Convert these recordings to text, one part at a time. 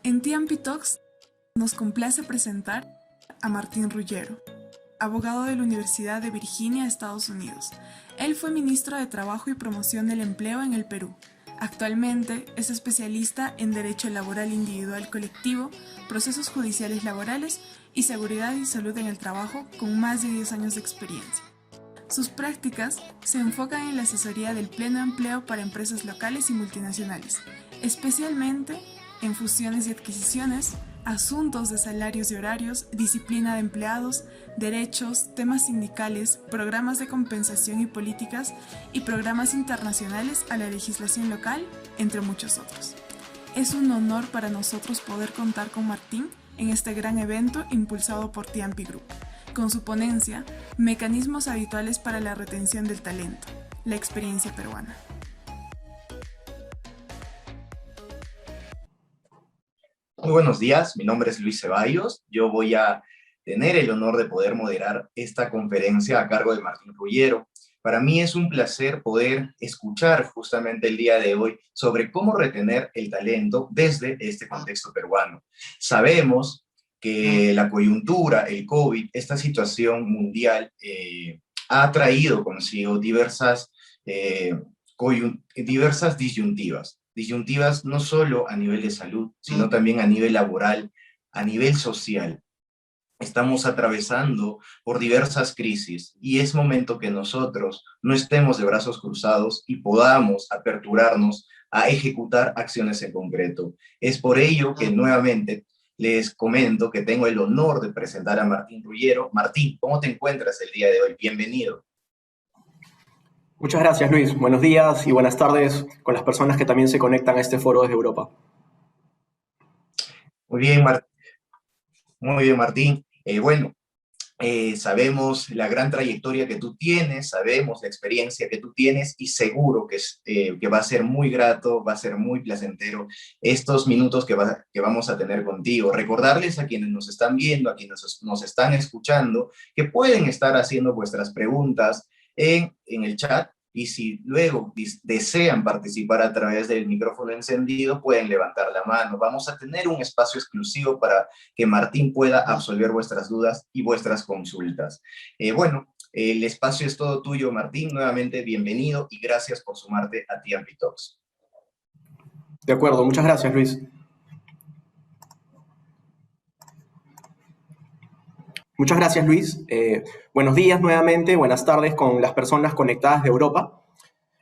En TMP Talks nos complace presentar a Martín Ruggiero, abogado de la Universidad de Virginia, Estados Unidos. Él fue ministro de Trabajo y Promoción del Empleo en el Perú. Actualmente es especialista en Derecho Laboral Individual Colectivo, Procesos Judiciales Laborales y Seguridad y Salud en el Trabajo, con más de 10 años de experiencia. Sus prácticas se enfocan en la asesoría del pleno empleo para empresas locales y multinacionales, especialmente en fusiones y adquisiciones, asuntos de salarios y horarios, disciplina de empleados, derechos, temas sindicales, programas de compensación y políticas y programas internacionales a la legislación local, entre muchos otros. Es un honor para nosotros poder contar con Martín en este gran evento impulsado por TMP Group, con su ponencia Mecanismos habituales para la retención del talento, la experiencia peruana. Muy buenos días, mi nombre es Luis Ceballos. Yo voy a tener el honor de poder moderar esta conferencia a cargo de Martín Ruggiero. Para mí es un placer poder escuchar justamente el día de hoy sobre cómo retener el talento desde este contexto peruano. Sabemos que la coyuntura, el COVID, esta situación mundial ha traído consigo diversas disyuntivas no solo a nivel de salud, sino también a nivel laboral, a nivel social. Estamos atravesando por diversas crisis y es momento que nosotros no estemos de brazos cruzados y podamos aperturarnos a ejecutar acciones en concreto. Es por ello que nuevamente les comento que tengo el honor de presentar a Martín Ruggiero. Martín, ¿cómo te encuentras el día de hoy? Bienvenido. Muchas gracias, Luis. Buenos días y buenas tardes con las personas que también se conectan a este foro desde Europa. Muy bien, Martín. Sabemos la gran trayectoria que tú tienes, sabemos la experiencia que tú tienes y seguro que va a ser muy grato, va a ser muy placentero estos minutos que vamos a tener contigo. Recordarles a quienes nos están viendo, a quienes nos están escuchando, que pueden estar haciendo vuestras preguntas en el chat. Y si luego desean participar a través del micrófono encendido, pueden levantar la mano. Vamos a tener un espacio exclusivo para que Martín pueda absolver vuestras dudas y vuestras consultas. El espacio es todo tuyo, Martín. Nuevamente, bienvenido y gracias por sumarte a TMP Talks. De acuerdo, muchas gracias, Luis. Muchas gracias, Luis. Buenos días nuevamente, buenas tardes con las personas conectadas de Europa.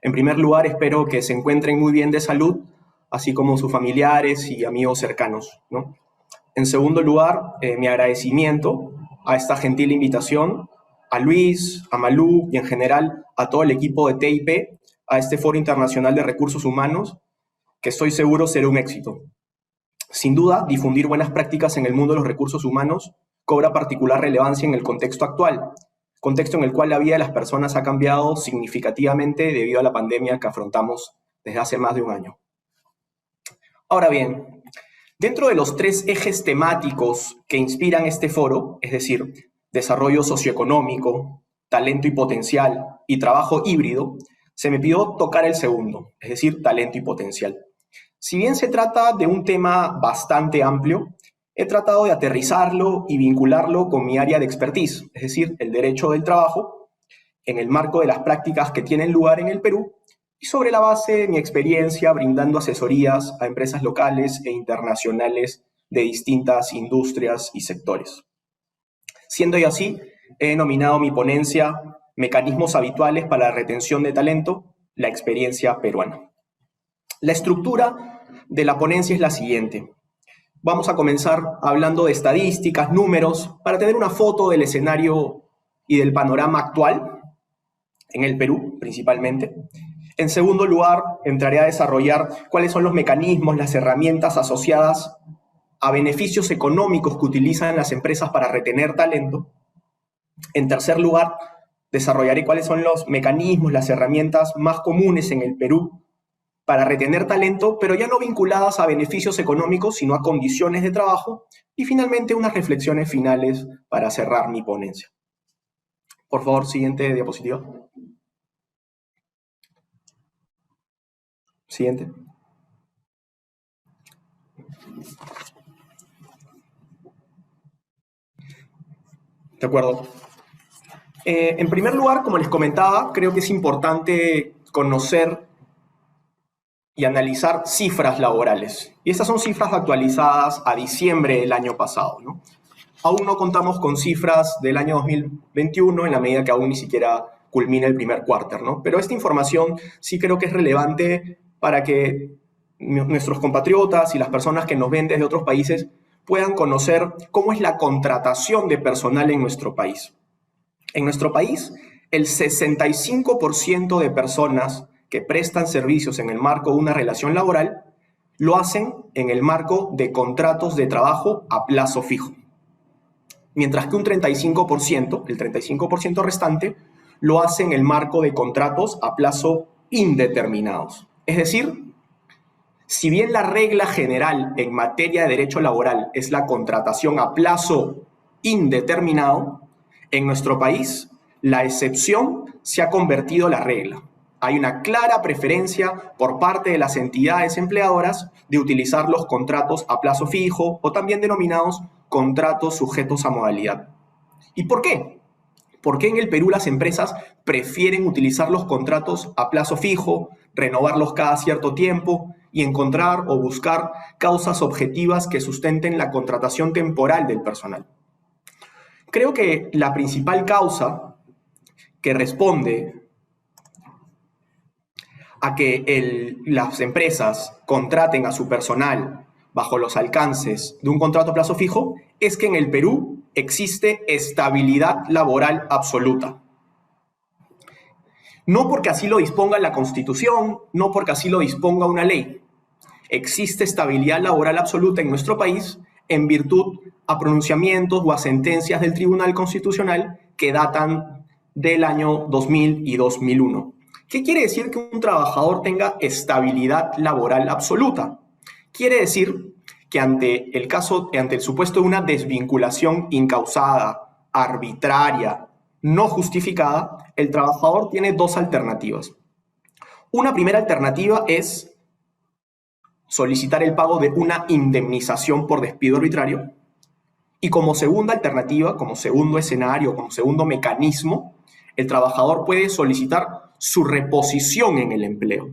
En primer lugar, espero que se encuentren muy bien de salud, así como sus familiares y amigos cercanos, ¿no? En segundo lugar, mi agradecimiento a esta gentil invitación, a Luis, a Malú y en general a todo el equipo de TIP, a este Foro Internacional de Recursos Humanos, que estoy seguro será un éxito. Sin duda, difundir buenas prácticas en el mundo de los recursos humanos cobra particular relevancia en el contexto actual, contexto en el cual la vida de las personas ha cambiado significativamente debido a la pandemia que afrontamos desde hace más de un año. Ahora bien, dentro de los 3 ejes temáticos que inspiran este foro, es decir, desarrollo socioeconómico, talento y potencial y trabajo híbrido, se me pidió tocar el segundo, es decir, talento y potencial. Si bien se trata de un tema bastante amplio, he tratado de aterrizarlo y vincularlo con mi área de expertise, es decir, el derecho del trabajo, en el marco de las prácticas que tienen lugar en el Perú y sobre la base de mi experiencia brindando asesorías a empresas locales e internacionales de distintas industrias y sectores. Siendo ya así, he denominado mi ponencia Mecanismos habituales para la retención de talento, la experiencia peruana. La estructura de la ponencia es la siguiente. Vamos a comenzar hablando de estadísticas, números, para tener una foto del escenario y del panorama actual, en el Perú principalmente. En segundo lugar, entraré a desarrollar cuáles son los mecanismos, las herramientas asociadas a beneficios económicos que utilizan las empresas para retener talento. En tercer lugar, desarrollaré cuáles son los mecanismos, las herramientas más comunes en el Perú para retener talento, pero ya no vinculadas a beneficios económicos, sino a condiciones de trabajo. Y finalmente, unas reflexiones finales para cerrar mi ponencia. Por favor, siguiente diapositiva. Siguiente. De acuerdo. En primer lugar, como les comentaba, creo que es importante conocer y analizar cifras laborales. Y estas son cifras actualizadas a diciembre del año pasado, ¿no? Aún no contamos con cifras del año 2021 en la medida que aún ni siquiera culmina el primer cuarter, ¿no? Pero esta información sí creo que es relevante para que nuestros compatriotas y las personas que nos ven desde otros países puedan conocer cómo es la contratación de personal en nuestro país. En nuestro país, el 65% de personas que prestan servicios en el marco de una relación laboral lo hacen en el marco de contratos de trabajo a plazo fijo. Mientras que un 35%, el 35% restante, lo hace en el marco de contratos a plazo indeterminados. Es decir, si bien la regla general en materia de derecho laboral es la contratación a plazo indeterminado, en nuestro país la excepción se ha convertido en la regla. Hay una clara preferencia por parte de las entidades empleadoras de utilizar los contratos a plazo fijo o también denominados contratos sujetos a modalidad. ¿Y por qué? ¿Por qué en el Perú las empresas prefieren utilizar los contratos a plazo fijo, renovarlos cada cierto tiempo y encontrar o buscar causas objetivas que sustenten la contratación temporal del personal? Creo que la principal causa que responde a que las empresas contraten a su personal bajo los alcances de un contrato a plazo fijo es que en el Perú existe estabilidad laboral absoluta. No porque así lo disponga la Constitución, no porque así lo disponga una ley. Existe estabilidad laboral absoluta en nuestro país en virtud a pronunciamientos o a sentencias del Tribunal Constitucional que datan del año 2000 y 2001. ¿Qué quiere decir que un trabajador tenga estabilidad laboral absoluta? Quiere decir que ante el supuesto de una desvinculación incausada, arbitraria, no justificada, el trabajador tiene dos alternativas. Una primera alternativa es solicitar el pago de una indemnización por despido arbitrario. Y como segunda alternativa, como segundo escenario, como segundo mecanismo, el trabajador puede solicitar su reposición en el empleo.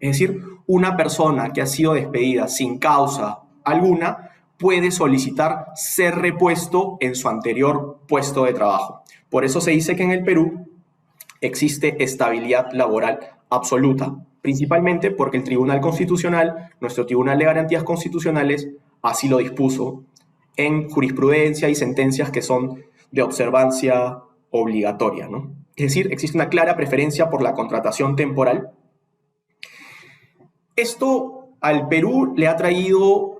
Es decir, una persona que ha sido despedida sin causa alguna puede solicitar ser repuesto en su anterior puesto de trabajo. Por eso se dice que en el Perú existe estabilidad laboral absoluta, principalmente porque el Tribunal Constitucional, nuestro Tribunal de Garantías Constitucionales, así lo dispuso en jurisprudencia y sentencias que son de observancia obligatoria, ¿no? Es decir, existe una clara preferencia por la contratación temporal. Esto al Perú le ha traído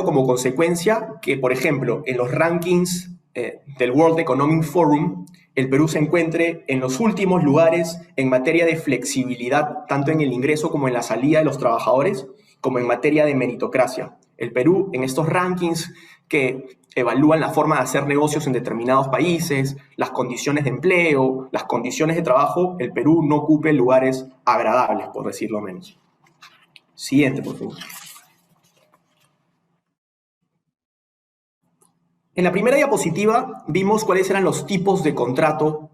como consecuencia que, por ejemplo, en los rankings del World Economic Forum, el Perú se encuentre en los últimos lugares en materia de flexibilidad, tanto en el ingreso como en la salida de los trabajadores, como en materia de meritocracia. El Perú, en estos rankings que evalúan la forma de hacer negocios en determinados países, las condiciones de empleo, las condiciones de trabajo, el Perú no ocupe lugares agradables, por decirlo menos. Siguiente, por favor. En la primera diapositiva vimos cuáles eran los tipos de contrato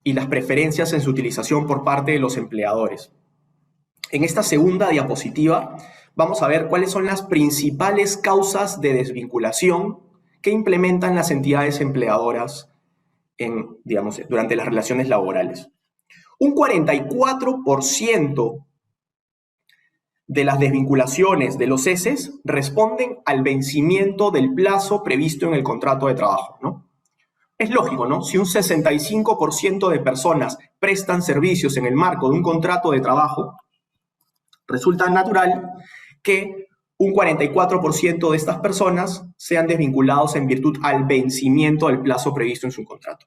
y las preferencias en su utilización por parte de los empleadores. En esta segunda diapositiva vamos a ver cuáles son las principales causas de desvinculación que implementan las entidades empleadoras durante las relaciones laborales. Un 44% de las desvinculaciones de los ceses responden al vencimiento del plazo previsto en el contrato de trabajo, ¿no? Es lógico, ¿no? Si un 65% de personas prestan servicios en el marco de un contrato de trabajo, resulta natural que un 44% de estas personas sean desvinculados en virtud al vencimiento del plazo previsto en su contrato.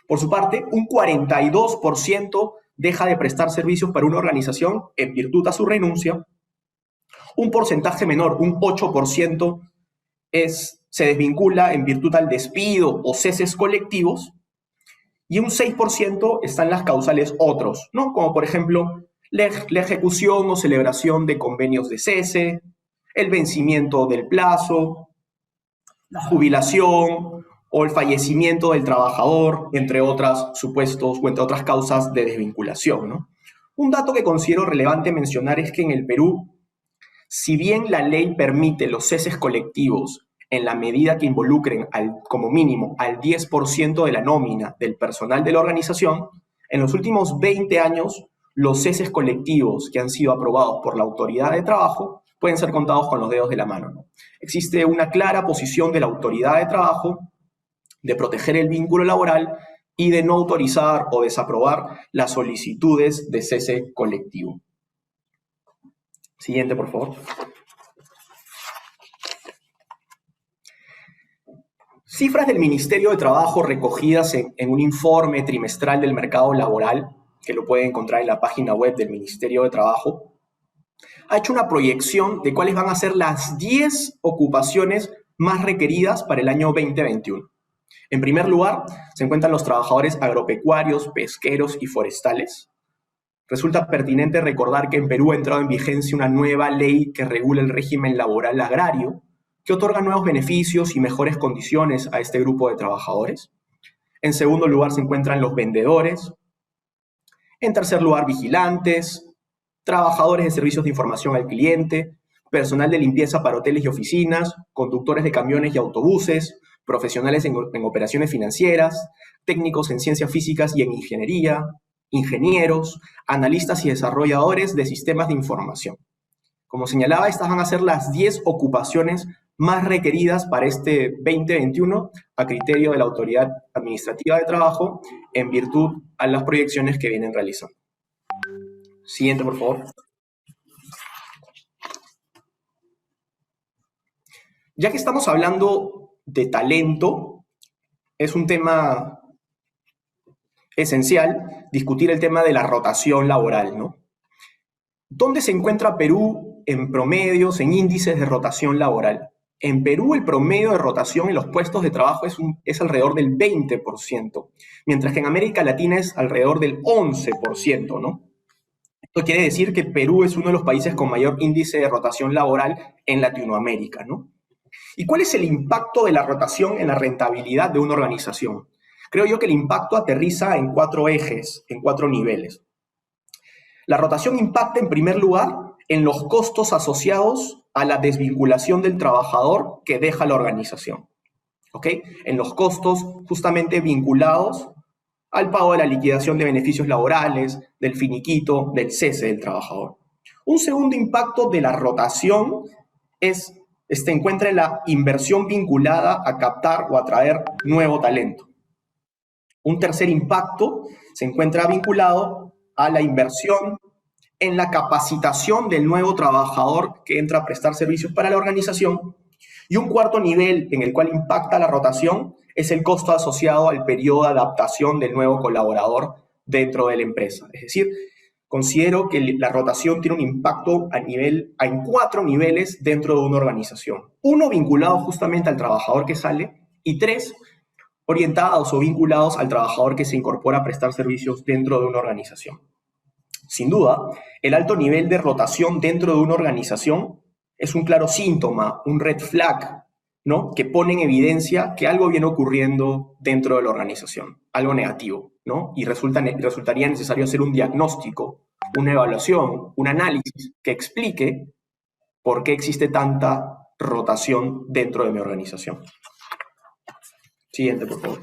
Por su parte, un 42% deja de prestar servicios para una organización en virtud a su renuncia. Un porcentaje menor, un 8%, se desvincula en virtud al despido o ceses colectivos. Y un 6% están las causales otros, ¿no? Como por ejemplo la ejecución o celebración de convenios de cese, el vencimiento del plazo, la jubilación o el fallecimiento del trabajador, entre otros supuestos o entre otras causas de desvinculación, ¿no? Un dato que considero relevante mencionar es que en el Perú, si bien la ley permite los ceses colectivos en la medida que involucren como mínimo al 10% de la nómina del personal de la organización, en los últimos 20 años los ceses colectivos que han sido aprobados por la Autoridad de Trabajo pueden ser contados con los dedos de la mano, ¿no? Existe una clara posición de la Autoridad de Trabajo de proteger el vínculo laboral y de no autorizar o desaprobar las solicitudes de cese colectivo. Siguiente, por favor. Cifras del Ministerio de Trabajo recogidas en un informe trimestral del mercado laboral, que lo pueden encontrar en la página web del Ministerio de Trabajo, ha hecho una proyección de cuáles van a ser las 10 ocupaciones más requeridas para el año 2021. En primer lugar, se encuentran los trabajadores agropecuarios, pesqueros y forestales. Resulta pertinente recordar que en Perú ha entrado en vigencia una nueva ley que regula el régimen laboral agrario, que otorga nuevos beneficios y mejores condiciones a este grupo de trabajadores. En segundo lugar, se encuentran los vendedores. En tercer lugar, vigilantes, trabajadores de servicios de información al cliente, personal de limpieza para hoteles y oficinas, conductores de camiones y autobuses, profesionales en operaciones financieras, técnicos en ciencias físicas y en ingeniería, ingenieros, analistas y desarrolladores de sistemas de información. Como señalaba, estas van a ser las 10 ocupaciones más requeridas para este 2021 a criterio de la Autoridad Administrativa de Trabajo en virtud a las proyecciones que vienen realizando. Siguiente, por favor. Ya que estamos hablando de talento, es un tema esencial discutir el tema de la rotación laboral, ¿no? ¿Dónde se encuentra Perú en promedios, en índices de rotación laboral? En Perú el promedio de rotación en los puestos de trabajo es alrededor del 20%, mientras que en América Latina es alrededor del 11%, ¿no? Esto quiere decir que Perú es uno de los países con mayor índice de rotación laboral en Latinoamérica, ¿no? ¿Y cuál es el impacto de la rotación en la rentabilidad de una organización? Creo yo que el impacto aterriza en 4 ejes, en 4 niveles. La rotación impacta en primer lugar en los costos asociados a la desvinculación del trabajador que deja la organización, ¿ok? En los costos justamente vinculados al pago de la liquidación de beneficios laborales, del finiquito, del cese del trabajador. Un segundo impacto de la rotación se encuentra en la inversión vinculada a captar o atraer nuevo talento. Un tercer impacto se encuentra vinculado a la inversión en la capacitación del nuevo trabajador que entra a prestar servicios para la organización. Y un cuarto nivel en el cual impacta la rotación es el costo asociado al periodo de adaptación del nuevo colaborador dentro de la empresa. Es decir, considero que la rotación tiene un impacto en 4 niveles dentro de una organización. 1, vinculado justamente al trabajador que sale, y 3, orientados o vinculados al trabajador que se incorpora a prestar servicios dentro de una organización. Sin duda, el alto nivel de rotación dentro de una organización es un claro síntoma, un red flag, ¿no? Que pone en evidencia que algo viene ocurriendo dentro de la organización, algo negativo, ¿no? Y resultaría necesario hacer un diagnóstico, una evaluación, un análisis que explique por qué existe tanta rotación dentro de mi organización. Siguiente, por favor.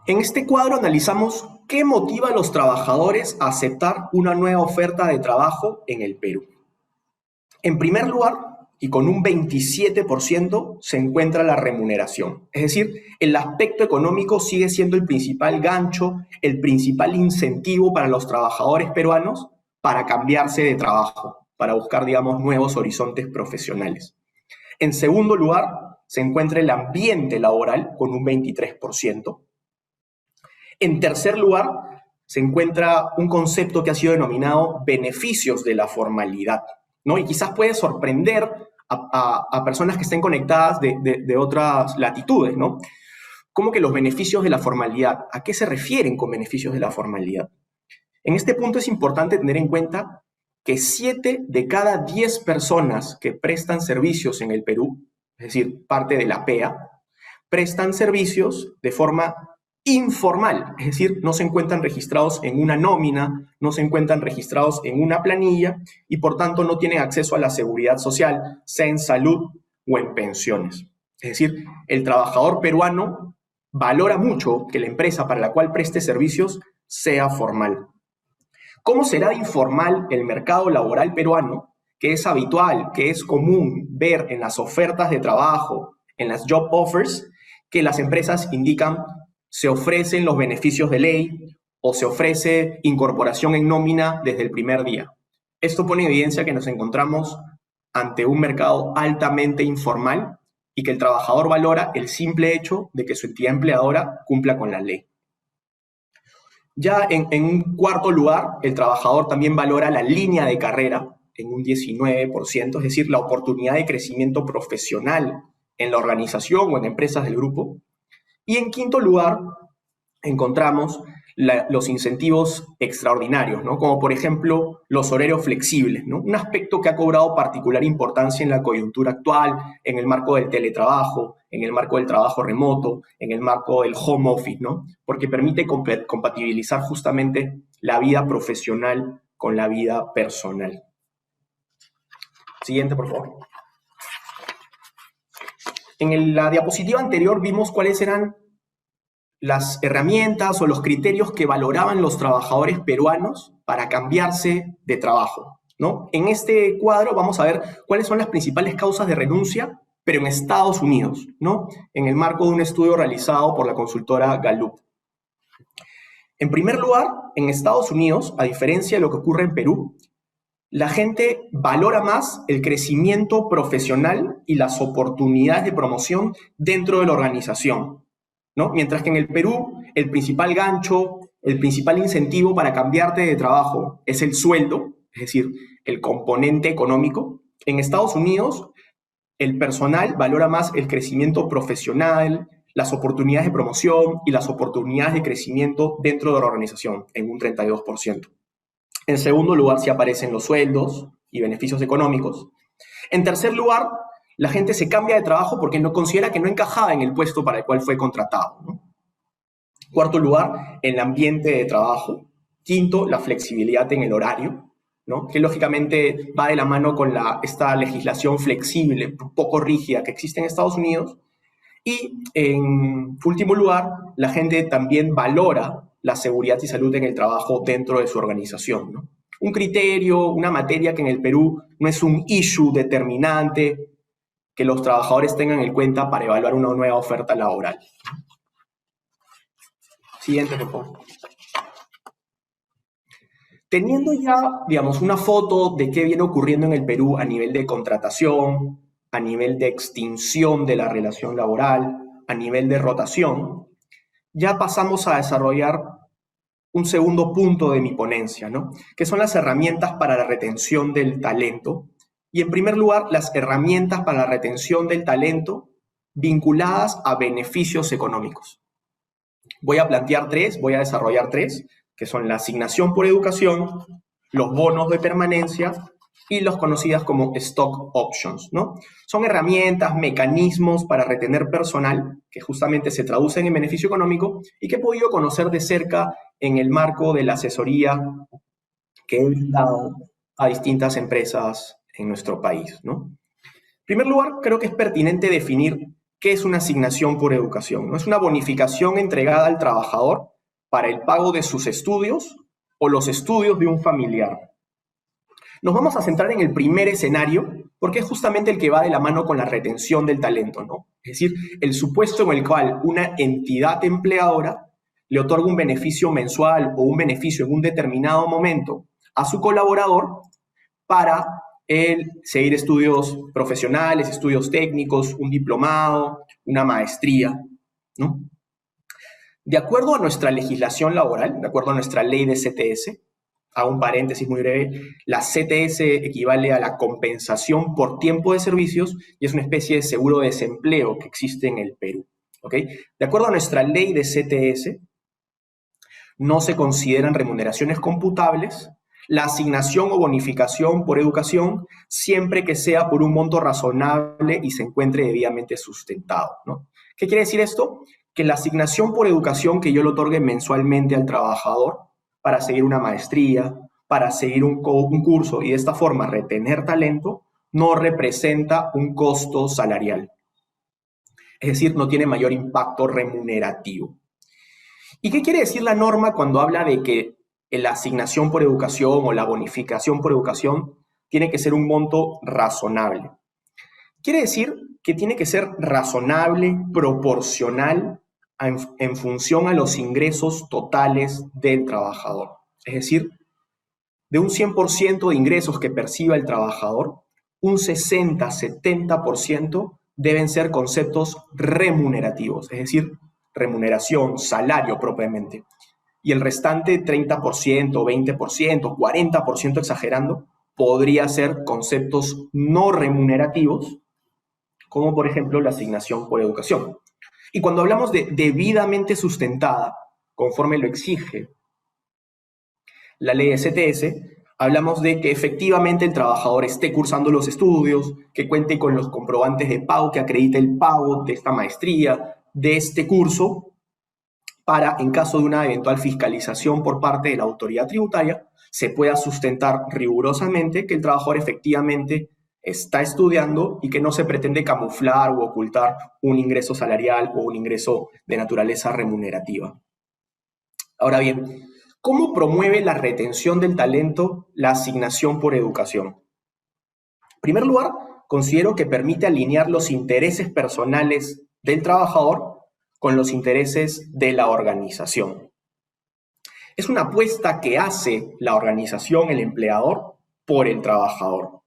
En este cuadro analizamos qué motiva a los trabajadores a aceptar una nueva oferta de trabajo en el Perú. En primer lugar, y con un 27%, se encuentra la remuneración. Es decir, el aspecto económico sigue siendo el principal gancho, el principal incentivo para los trabajadores peruanos para cambiarse de trabajo, para buscar, digamos, nuevos horizontes profesionales. En segundo lugar, se encuentra el ambiente laboral con un 23%. En tercer lugar, se encuentra un concepto que ha sido denominado beneficios de la formalidad, ¿no? Y quizás puede sorprender a personas que estén conectadas de otras latitudes, ¿no? ¿Cómo que los beneficios de la formalidad? ¿A qué se refieren con beneficios de la formalidad? En este punto es importante tener en cuenta que 7 de cada 10 personas que prestan servicios en el Perú, es decir, parte de la PEA, prestan servicios de forma informal, es decir, no se encuentran registrados en una nómina, no se encuentran registrados en una planilla y por tanto no tienen acceso a la seguridad social, sea en salud o en pensiones. Es decir, el trabajador peruano valora mucho que la empresa para la cual preste servicios sea formal. ¿Cómo será de informal el mercado laboral peruano, que es habitual, que es común ver en las ofertas de trabajo, en las job offers, que las empresas indican se ofrecen los beneficios de ley o se ofrece incorporación en nómina desde el primer día? Esto pone en evidencia que nos encontramos ante un mercado altamente informal y que el trabajador valora el simple hecho de que su entidad empleadora cumpla con la ley. Ya en un cuarto lugar, el trabajador también valora la línea de carrera en un 19%, es decir, la oportunidad de crecimiento profesional en la organización o en empresas del grupo. Y en quinto lugar, encontramos los incentivos extraordinarios, ¿no? Como por ejemplo los horarios flexibles, ¿no? Un aspecto que ha cobrado particular importancia en la coyuntura actual, en el marco del teletrabajo, en el marco del trabajo remoto, en el marco del home office, ¿no? Porque permite compatibilizar justamente la vida profesional con la vida personal. Siguiente, por favor. En la diapositiva anterior vimos cuáles eran las herramientas o los criterios que valoraban los trabajadores peruanos para cambiarse de trabajo, ¿no? En este cuadro vamos a ver cuáles son las principales causas de renuncia, pero en Estados Unidos, ¿no? En el marco de un estudio realizado por la consultora Gallup. En primer lugar, en Estados Unidos, a diferencia de lo que ocurre en Perú, la gente valora más el crecimiento profesional y las oportunidades de promoción dentro de la organización, ¿no? Mientras que en el Perú el principal gancho, el principal incentivo para cambiarte de trabajo es el sueldo, es decir, el componente económico. En Estados Unidos el personal valora más el crecimiento profesional, las oportunidades de promoción y las oportunidades de crecimiento dentro de la organización, en un 32%. En segundo lugar, sí aparecen los sueldos y beneficios económicos. En tercer lugar, la gente se cambia de trabajo porque no considera que no encajaba en el puesto para el cual fue contratado, ¿no? Cuarto lugar, el ambiente de trabajo. Quinto, la flexibilidad en el horario, ¿no? Que lógicamente va de la mano con esta legislación flexible, poco rígida que existe en Estados Unidos. Y en último lugar, la gente también valora la seguridad y salud en el trabajo dentro de su organización, ¿no? Un criterio, una materia que en el Perú no es un issue determinante que los trabajadores tengan en cuenta para evaluar una nueva oferta laboral. Siguiente, por favor. Teniendo ya, digamos, una foto de qué viene ocurriendo en el Perú a nivel de contratación, a nivel de extinción de la relación laboral, a nivel de rotación, ya pasamos a desarrollar un segundo punto de mi ponencia, ¿no? Que son las herramientas para la retención del talento. Y en primer lugar, las herramientas para la retención del talento vinculadas a beneficios económicos. Voy a plantear tres, voy a desarrollar tres, que son la asignación por educación, los bonos de permanencia y los conocidas como stock options, ¿no? Son herramientas, mecanismos para retener personal que justamente se traducen en beneficio económico y que he podido conocer de cerca en el marco de la asesoría que he brindado a distintas empresas en nuestro país, ¿no? En primer lugar, creo que es pertinente definir qué es una asignación por educación, ¿no? Es una bonificación entregada al trabajador para el pago de sus estudios o los estudios de un familiar. Nos vamos a centrar en el primer escenario porque es justamente el que va de la mano con la retención del talento, ¿no? Es decir, el supuesto en el cual una entidad empleadora le otorga un beneficio mensual o un beneficio en un determinado momento a su colaborador para seguir estudios profesionales, estudios técnicos, un diplomado, una maestría, ¿no? De acuerdo a nuestra legislación laboral, de acuerdo a nuestra ley de CTS, hago un paréntesis muy breve, la CTS equivale a la compensación por tiempo de servicios y es una especie de seguro de desempleo que existe en el Perú, ¿ok? De acuerdo a nuestra ley de CTS, no se consideran remuneraciones computables la asignación o bonificación por educación siempre que sea por un monto razonable y se encuentre debidamente sustentado, ¿no? ¿Qué quiere decir esto? Que la asignación por educación que yo le otorgue mensualmente al trabajador para seguir una maestría, para seguir un curso y de esta forma retener talento, no representa un costo salarial. Es decir, no tiene mayor impacto remunerativo. ¿Y qué quiere decir la norma cuando habla de que la asignación por educación o la bonificación por educación tiene que ser un monto razonable? Quiere decir que tiene que ser razonable, proporcional en función a los ingresos totales del trabajador. Es decir, de un 100% de ingresos que perciba el trabajador, un 60-70% deben ser conceptos remunerativos, es decir, remuneración, salario propiamente. Y el restante 30%, 20%, 40% exagerando, podría ser conceptos no remunerativos, como por ejemplo la asignación por educación. Y cuando hablamos de debidamente sustentada, conforme lo exige la ley de CTS, hablamos de que efectivamente el trabajador esté cursando los estudios, que cuente con los comprobantes de pago, que acredite el pago de esta maestría, de este curso, para, en caso de una eventual fiscalización por parte de la autoridad tributaria, se pueda sustentar rigurosamente que el trabajador efectivamente está estudiando y que no se pretende camuflar o ocultar un ingreso salarial o un ingreso de naturaleza remunerativa. Ahora bien, ¿cómo promueve la retención del talento la asignación por educación? En primer lugar, considero que permite alinear los intereses personales del trabajador con los intereses de la organización. Es una apuesta que hace la organización, el empleador, por el trabajador.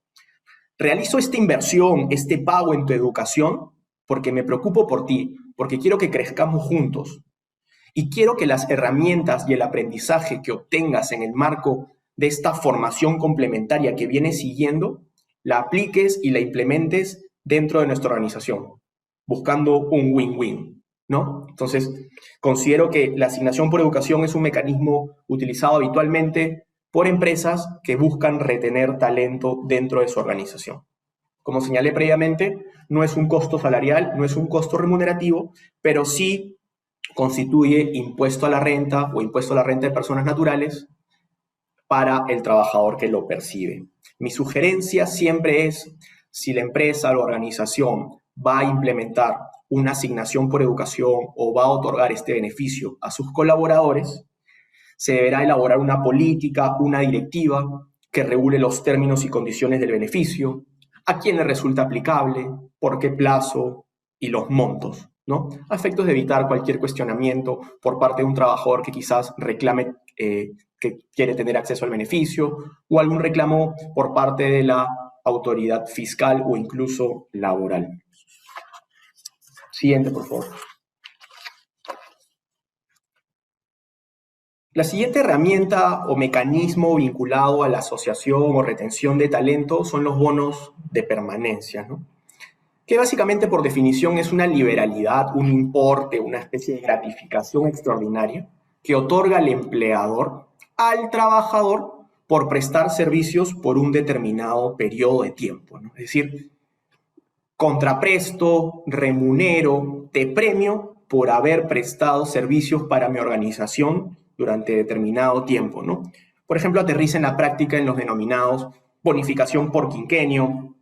Realizo esta inversión, este pago en tu educación, porque me preocupo por ti, porque quiero que crezcamos juntos. Y quiero que las herramientas y el aprendizaje que obtengas en el marco de esta formación complementaria que vienes siguiendo, la apliques y la implementes dentro de nuestra organización, buscando un win-win, ¿no? Entonces, considero que la asignación por educación es un mecanismo utilizado habitualmente por empresas que buscan retener talento dentro de su organización. Como señalé previamente, no es un costo salarial, no es un costo remunerativo, pero sí constituye impuesto a la renta o impuesto a la renta de personas naturales para el trabajador que lo percibe. Mi sugerencia siempre es, si la empresa o la organización va a implementar una asignación por educación o va a otorgar este beneficio a sus colaboradores, se deberá elaborar una política, una directiva que regule los términos y condiciones del beneficio, a quién le resulta aplicable, por qué plazo y los montos, ¿no? A efectos de evitar cualquier cuestionamiento por parte de un trabajador que quizás reclame que quiere tener acceso al beneficio o algún reclamo por parte de la autoridad fiscal o incluso laboral. Siguiente, por favor. La siguiente herramienta o mecanismo vinculado a la asociación o retención de talento son los bonos de permanencia, ¿no? Que básicamente por definición es una liberalidad, un importe, una especie de gratificación extraordinaria que otorga el empleador al trabajador por prestar servicios por un determinado periodo de tiempo, ¿no? Es decir, contrapresto, remunero, te premio por haber prestado servicios para mi organización durante determinado tiempo, ¿no? Por ejemplo, aterriza en la práctica en los denominados bonificación por quinquenio,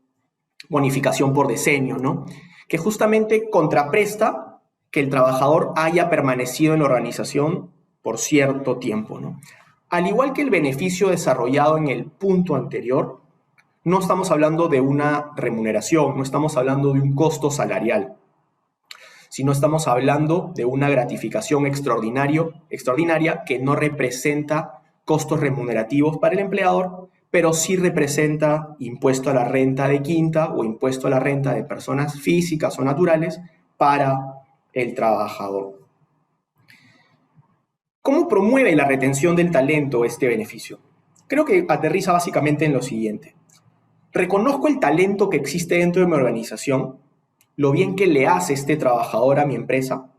bonificación por decenio, ¿no? Que justamente contrapresta que el trabajador haya permanecido en la organización por cierto tiempo, ¿no? Al igual que el beneficio desarrollado en el punto anterior, no estamos hablando de una remuneración, no estamos hablando de un costo salarial, sino estamos hablando de una gratificación extraordinaria que no representa costos remunerativos para el empleador, pero sí representa impuesto a la renta de quinta o impuesto a la renta de personas físicas o naturales para el trabajador. ¿Cómo promueve la retención del talento este beneficio? Creo que aterriza básicamente en lo siguiente. Reconozco el talento que existe dentro de mi organización, lo bien que le hace este trabajador a mi empresa,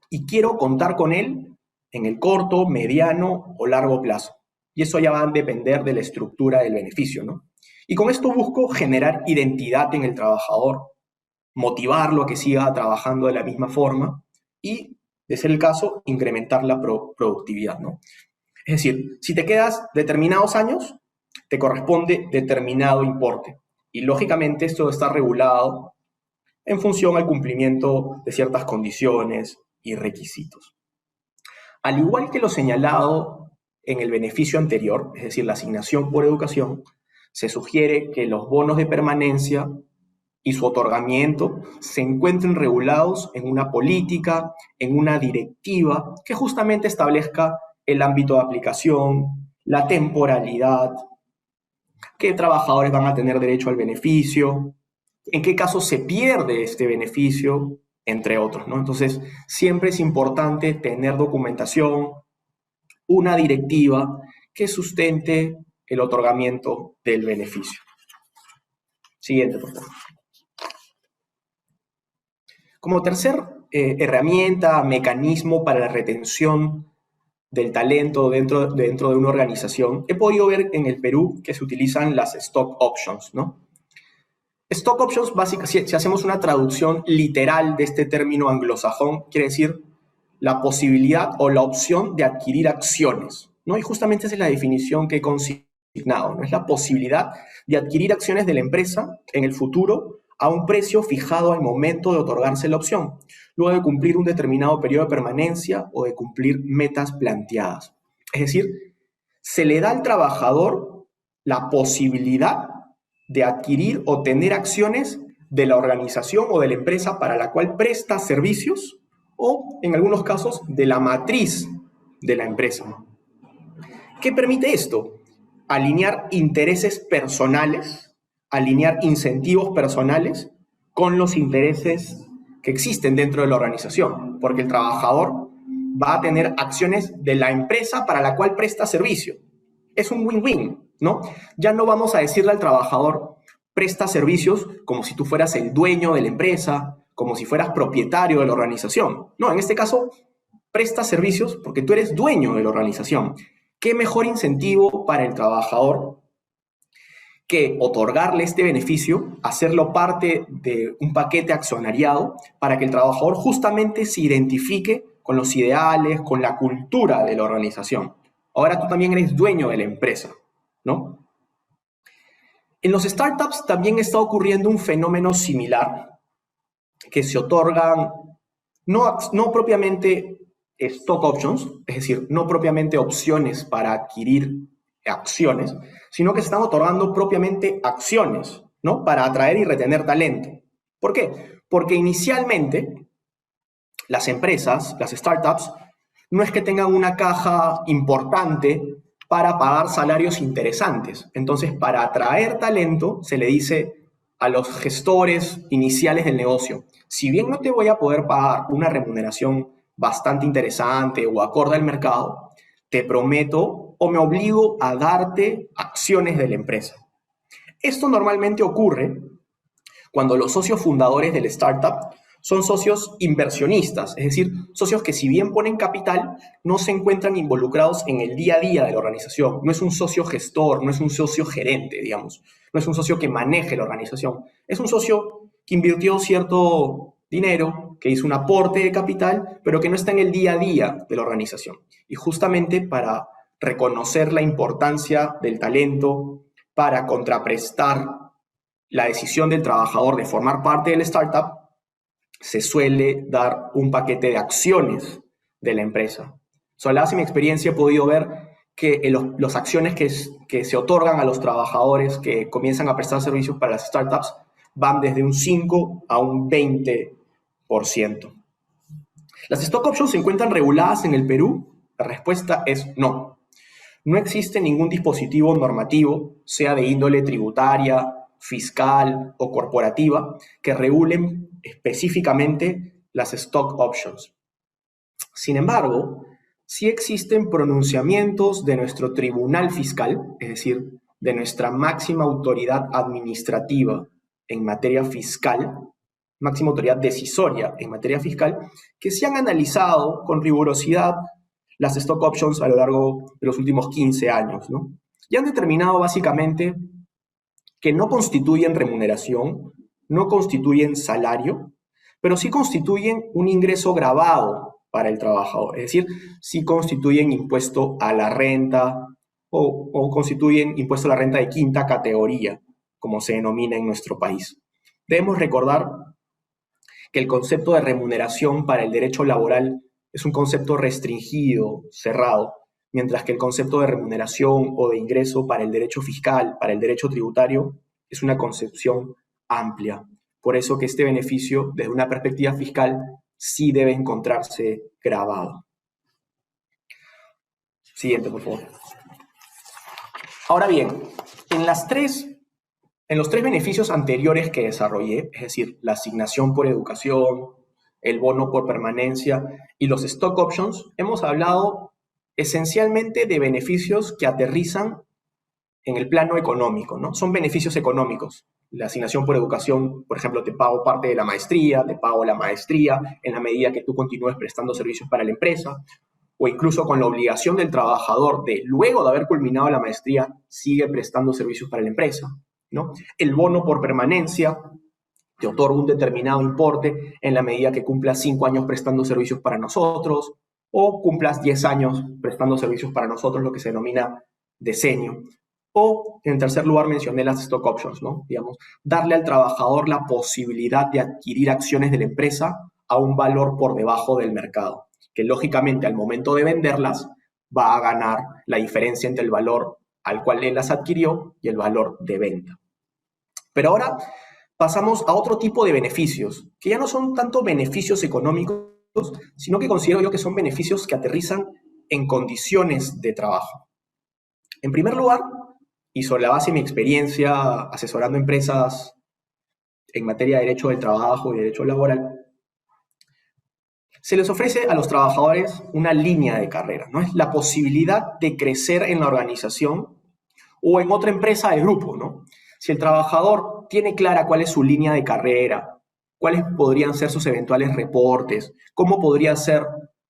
y quiero contar con él en el corto, mediano o largo plazo. Y eso ya va a depender de la estructura del beneficio, ¿no? Y con esto busco generar identidad en el trabajador, motivarlo a que siga trabajando de la misma forma y, de ser el caso, incrementar la productividad, ¿no? Es decir, si te quedas determinados años, te corresponde determinado importe. Y lógicamente esto está regulado en función al cumplimiento de ciertas condiciones y requisitos. Al igual que lo señalado en el beneficio anterior, es decir, la asignación por educación, se sugiere que los bonos de permanencia y su otorgamiento se encuentren regulados en una política, en una directiva que justamente establezca el ámbito de aplicación, la temporalidad, qué trabajadores van a tener derecho al beneficio, en qué caso se pierde este beneficio, entre otros, ¿no? Entonces, siempre es importante tener documentación, una directiva que sustente el otorgamiento del beneficio. Siguiente, por favor. Como tercer herramienta, mecanismo para la retención del talento dentro de una organización, he podido ver en el Perú que se utilizan las stock options, ¿no? Stock options, básicamente, si hacemos una traducción literal de este término anglosajón, quiere decir la posibilidad o la opción de adquirir acciones, ¿no? Y justamente esa es la definición que he consignado, ¿no? Es la posibilidad de adquirir acciones de la empresa en el futuro a un precio fijado al momento de otorgarse la opción, luego de cumplir un determinado periodo de permanencia o de cumplir metas planteadas. Es decir, se le da al trabajador la posibilidad de adquirir o tener acciones de la organización o de la empresa para la cual presta servicios o, en algunos casos, de la matriz de la empresa. ¿Qué permite esto? Alinear intereses personales, alinear incentivos personales con los intereses que existen dentro de la organización, porque el trabajador va a tener acciones de la empresa para la cual presta servicio. Es un win-win, ¿no? Ya no vamos a decirle al trabajador, presta servicios como si tú fueras el dueño de la empresa, como si fueras propietario de la organización. No, en este caso, presta servicios porque tú eres dueño de la organización. ¿Qué mejor incentivo para el trabajador que otorgarle este beneficio, hacerlo parte de un paquete accionariado para que el trabajador justamente se identifique con los ideales, con la cultura de la organización? Ahora tú también eres dueño de la empresa, ¿no? En los startups también está ocurriendo un fenómeno similar, que se otorgan no propiamente stock options, es decir, no propiamente opciones para adquirir acciones, sino que se están otorgando propiamente acciones, ¿no? Para atraer y retener talento. ¿Por qué? Porque inicialmente las empresas, las startups, no es que tengan una caja importante para pagar salarios interesantes. Entonces, para atraer talento, se le dice a los gestores iniciales del negocio, si bien no te voy a poder pagar una remuneración bastante interesante o acorde al mercado, te prometo o me obligo a darte acciones de la empresa. Esto normalmente ocurre cuando los socios fundadores del startup son socios inversionistas, es decir, socios que si bien ponen capital, no se encuentran involucrados en el día a día de la organización. No es un socio gestor, no es un socio gerente, digamos. No es un socio que maneje la organización. Es un socio que invirtió cierto dinero, que hizo un aporte de capital, pero que no está en el día a día de la organización. Y justamente para reconocer la importancia del talento, para contraprestar la decisión del trabajador de formar parte del startup, se suele dar un paquete de acciones de la empresa. Sobre la base de mi experiencia he podido ver que las acciones que se otorgan a los trabajadores que comienzan a prestar servicios para las startups van desde un 5 a un 20%. ¿Las stock options se encuentran reguladas en el Perú? La respuesta es no. No existe ningún dispositivo normativo, sea de índole tributaria, fiscal o corporativa, que regulen específicamente las stock options. Sin embargo, sí existen pronunciamientos de nuestro tribunal fiscal, es decir, de nuestra máxima autoridad administrativa en materia fiscal, máxima autoridad decisoria en materia fiscal, que sí han analizado con rigurosidad las stock options a lo largo de los últimos 15 años, ¿no? Y han determinado básicamente que no constituyen remuneración, no constituyen salario, pero sí constituyen un ingreso gravado para el trabajador, es decir, sí constituyen impuesto a la renta o constituyen impuesto a la renta de quinta categoría, como se denomina en nuestro país. Debemos recordar que el concepto de remuneración para el derecho laboral es un concepto restringido, cerrado, mientras que el concepto de remuneración o de ingreso para el derecho fiscal, para el derecho tributario, es una concepción amplia. Por eso que este beneficio, desde una perspectiva fiscal, sí debe encontrarse grabado. Siguiente, por favor. Ahora bien, en los tres beneficios anteriores que desarrollé, es decir, la asignación por educación, el bono por permanencia y los stock options, hemos hablado esencialmente de beneficios que aterrizan en el plano económico, ¿no? Son beneficios económicos. La asignación por educación, por ejemplo, te pago parte de la maestría, te pago la maestría en la medida que tú continúes prestando servicios para la empresa, o incluso con la obligación del trabajador de, luego de haber culminado la maestría, sigue prestando servicios para la empresa, ¿no? El bono por permanencia te otorga un determinado importe en la medida que cumplas 5 años prestando servicios para nosotros o cumplas 10 años prestando servicios para nosotros, lo que se denomina decenio. O, en tercer lugar, mencioné las stock options, ¿no? Digamos, darle al trabajador la posibilidad de adquirir acciones de la empresa a un valor por debajo del mercado, que lógicamente al momento de venderlas va a ganar la diferencia entre el valor al cual él las adquirió y el valor de venta. Pero ahora pasamos a otro tipo de beneficios, que ya no son tanto beneficios económicos, sino que considero yo que son beneficios que aterrizan en condiciones de trabajo. En primer lugar, y sobre la base de mi experiencia asesorando empresas en materia de derecho del trabajo y derecho laboral, se les ofrece a los trabajadores una línea de carrera, ¿no? Es la posibilidad de crecer en la organización o en otra empresa de grupo, ¿no? Si el trabajador tiene clara cuál es su línea de carrera, cuáles podrían ser sus eventuales reportes, cómo podría ser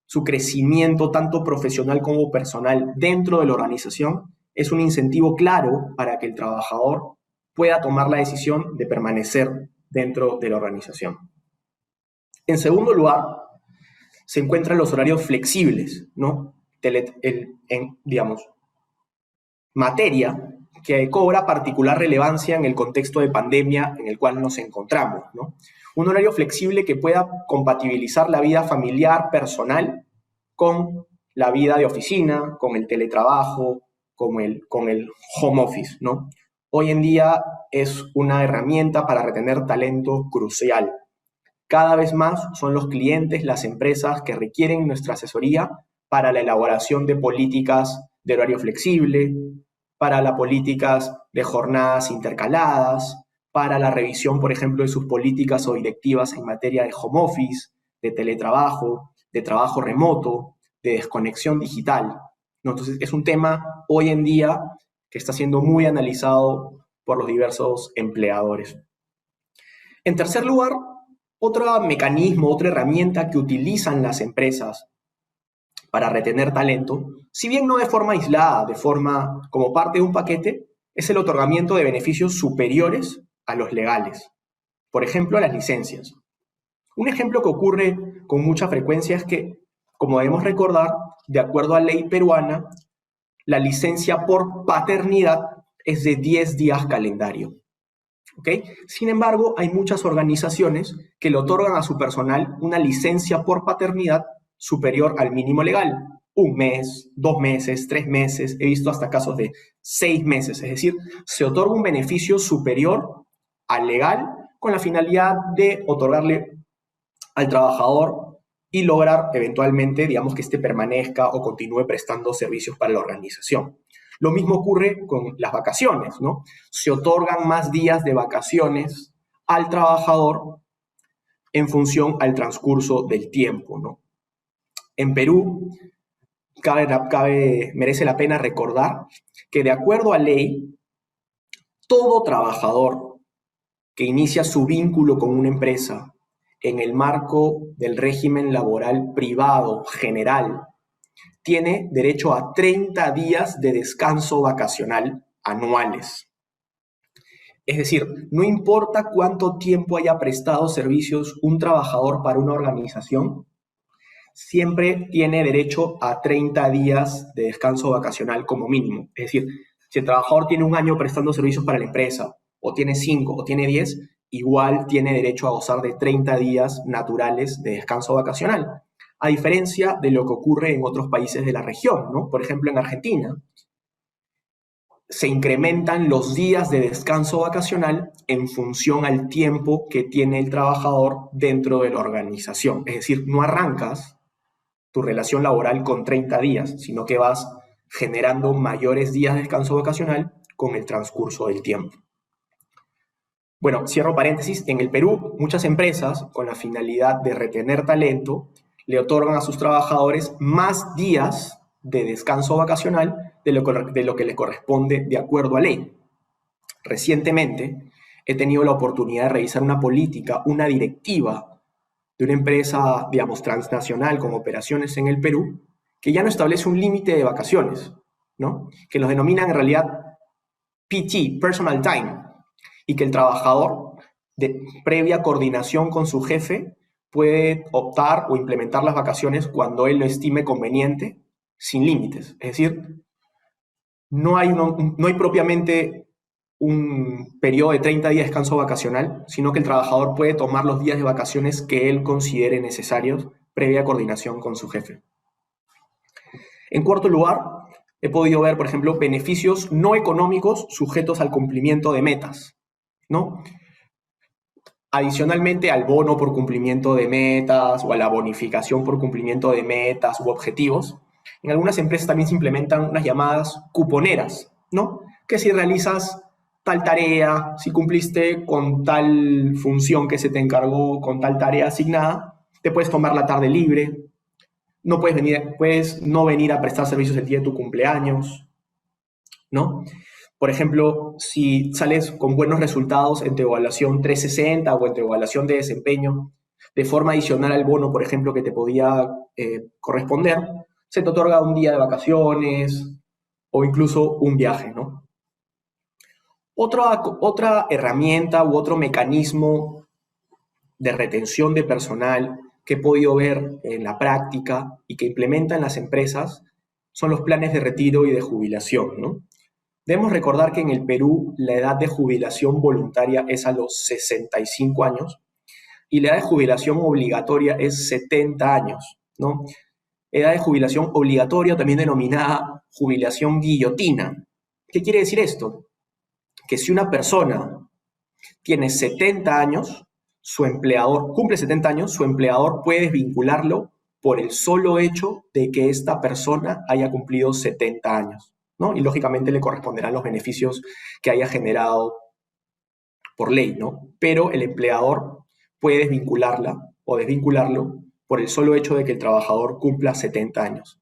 su crecimiento tanto profesional como personal dentro de la organización, es un incentivo claro para que el trabajador pueda tomar la decisión de permanecer dentro de la organización. En segundo lugar, se encuentran los horarios flexibles, ¿no? Digamos, materia que cobra particular relevancia en el contexto de pandemia en el cual nos encontramos, ¿no? Un horario flexible que pueda compatibilizar la vida familiar, personal, con la vida de oficina, con el teletrabajo, con el home office, ¿no? Hoy en día es una herramienta para retener talento crucial. Cada vez más son los clientes, las empresas que requieren nuestra asesoría para la elaboración de políticas de horario flexible, para las políticas de jornadas intercaladas, para la revisión, por ejemplo, de sus políticas o directivas en materia de home office, de teletrabajo, de trabajo remoto, de desconexión digital, ¿no? Entonces, es un tema hoy en día que está siendo muy analizado por los diversos empleadores. En tercer lugar, otro mecanismo, otra herramienta que utilizan las empresas para retener talento, si bien no de forma aislada, de forma como parte de un paquete, es el otorgamiento de beneficios superiores a los legales. Por ejemplo, las licencias. Un ejemplo que ocurre con mucha frecuencia es que, como debemos recordar, de acuerdo a ley peruana, la licencia por paternidad es de 10 días calendario. ¿Okay? Sin embargo, hay muchas organizaciones que le otorgan a su personal una licencia por paternidad superior al mínimo legal. 1 mes, 2 meses, 3 meses, he visto hasta casos de 6 meses. Es decir, se otorga un beneficio superior al legal con la finalidad de otorgarle al trabajador y lograr eventualmente, digamos, que éste permanezca o continúe prestando servicios para la organización. Lo mismo ocurre con las vacaciones, ¿no? Se otorgan más días de vacaciones al trabajador en función al transcurso del tiempo, ¿no? En Perú, merece la pena recordar que de acuerdo a ley, todo trabajador que inicia su vínculo con una empresa en el marco del régimen laboral privado general tiene derecho a 30 días de descanso vacacional anuales. Es decir, no importa cuánto tiempo haya prestado servicios un trabajador para una organización, siempre tiene derecho a 30 días de descanso vacacional como mínimo. Es decir, si el trabajador tiene un año prestando servicios para la empresa, o tiene 5, o tiene 10, igual tiene derecho a gozar de 30 días naturales de descanso vacacional, a diferencia de lo que ocurre en otros países de la región, ¿no? Por ejemplo, en Argentina, se incrementan los días de descanso vacacional en función al tiempo que tiene el trabajador dentro de la organización. Es decir, no arrancas tu relación laboral con 30 días, sino que vas generando mayores días de descanso vacacional con el transcurso del tiempo. Bueno, cierro paréntesis, en el Perú muchas empresas, con la finalidad de retener talento, le otorgan a sus trabajadores más días de descanso vacacional de lo que le corresponde de acuerdo a ley. Recientemente he tenido la oportunidad de revisar una política, una directiva de una empresa, digamos, transnacional con operaciones en el Perú, que ya no establece un límite de vacaciones, ¿no? Que los denominan en realidad PT, Personal Time, y que el trabajador, de previa coordinación con su jefe, puede optar o implementar las vacaciones cuando él lo estime conveniente, sin límites. Es decir, no hay propiamente un periodo de 30 días de descanso vacacional, sino que el trabajador puede tomar los días de vacaciones que él considere necesarios, previa coordinación con su jefe. En cuarto lugar, he podido ver, por ejemplo, beneficios no económicos sujetos al cumplimiento de metas, ¿no? Adicionalmente al bono por cumplimiento de metas o a la bonificación por cumplimiento de metas u objetivos, en algunas empresas también se implementan unas llamadas cuponeras, ¿no? Que si realizas tal tarea, si cumpliste con tal función que se te encargó, con tal tarea asignada, te puedes tomar la tarde libre, puedes no venir a prestar servicios el día de tu cumpleaños, ¿no? Por ejemplo, si sales con buenos resultados en tu evaluación 360 o en tu evaluación de desempeño, de forma adicional al bono, por ejemplo, que te podía corresponder, se te otorga un día de vacaciones o incluso un viaje, ¿no? Otra herramienta u otro mecanismo de retención de personal que he podido ver en la práctica y que implementan las empresas son los planes de retiro y de jubilación, ¿no? Debemos recordar que en el Perú la edad de jubilación voluntaria es a los 65 años y la edad de jubilación obligatoria es 70 años, ¿no? Edad de jubilación obligatoria, también denominada jubilación guillotina. ¿Qué quiere decir esto? Que si una persona tiene 70 años, cumple 70 años, su empleador puede desvincularlo por el solo hecho de que esta persona haya cumplido 70 años, ¿no? Y lógicamente le corresponderán los beneficios que haya generado por ley, ¿no? Pero el empleador puede desvincularla o desvincularlo por el solo hecho de que el trabajador cumpla 70 años.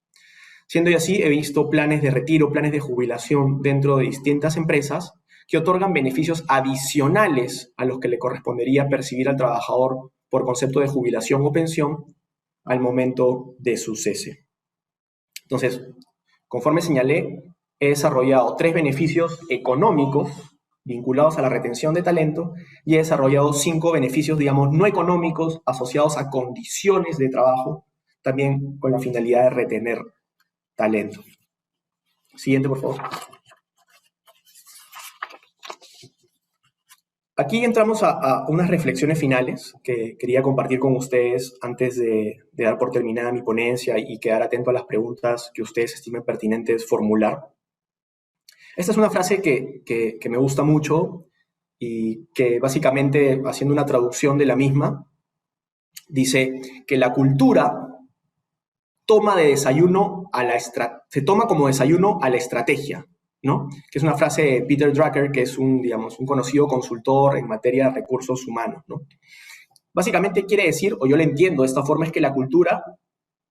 Siendo así, he visto planes de retiro, planes de jubilación dentro de distintas empresas que otorgan beneficios adicionales a los que le correspondería percibir al trabajador por concepto de jubilación o pensión al momento de su cese. Entonces, conforme señalé, he desarrollado 3 beneficios económicos vinculados a la retención de talento y he desarrollado 5 beneficios, digamos, no económicos asociados a condiciones de trabajo, también con la finalidad de retener talento. Siguiente, por favor. Aquí entramos a unas reflexiones finales que quería compartir con ustedes antes de dar por terminada mi ponencia y quedar atento a las preguntas que ustedes estimen pertinentes formular. Esta es una frase que me gusta mucho y que básicamente, haciendo una traducción de la misma, dice que la cultura se toma como desayuno a la estrategia, ¿no? Que es una frase de Peter Drucker, que es un conocido consultor en materia de recursos humanos, ¿no? Básicamente quiere decir, o yo lo entiendo de esta forma, es que la cultura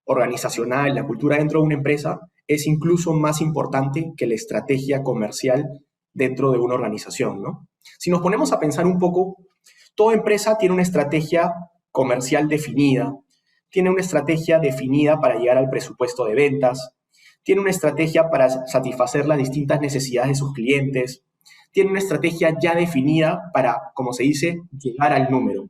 organizacional, la cultura dentro de una empresa es incluso más importante que la estrategia comercial dentro de una organización, ¿no? Si nos ponemos a pensar un poco, toda empresa tiene una estrategia comercial definida, tiene una estrategia definida para llegar al presupuesto de ventas, tiene una estrategia para satisfacer las distintas necesidades de sus clientes, tiene una estrategia ya definida para, como se dice, llegar al número.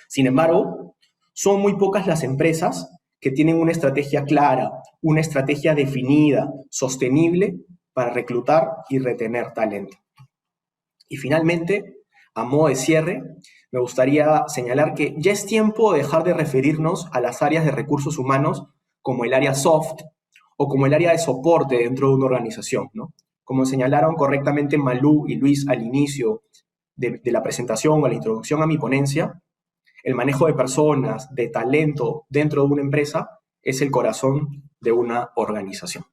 Sin embargo, son muy pocas las empresas que tienen una estrategia clara, una estrategia definida, sostenible para reclutar y retener talento. Y finalmente, a modo de cierre, me gustaría señalar que ya es tiempo de dejar de referirnos a las áreas de recursos humanos como el área soft o como el área de soporte dentro de una organización, ¿no? Como señalaron correctamente Malú y Luis al inicio de la presentación o la introducción a mi ponencia, el manejo de personas, de talento dentro de una empresa es el corazón de una organización.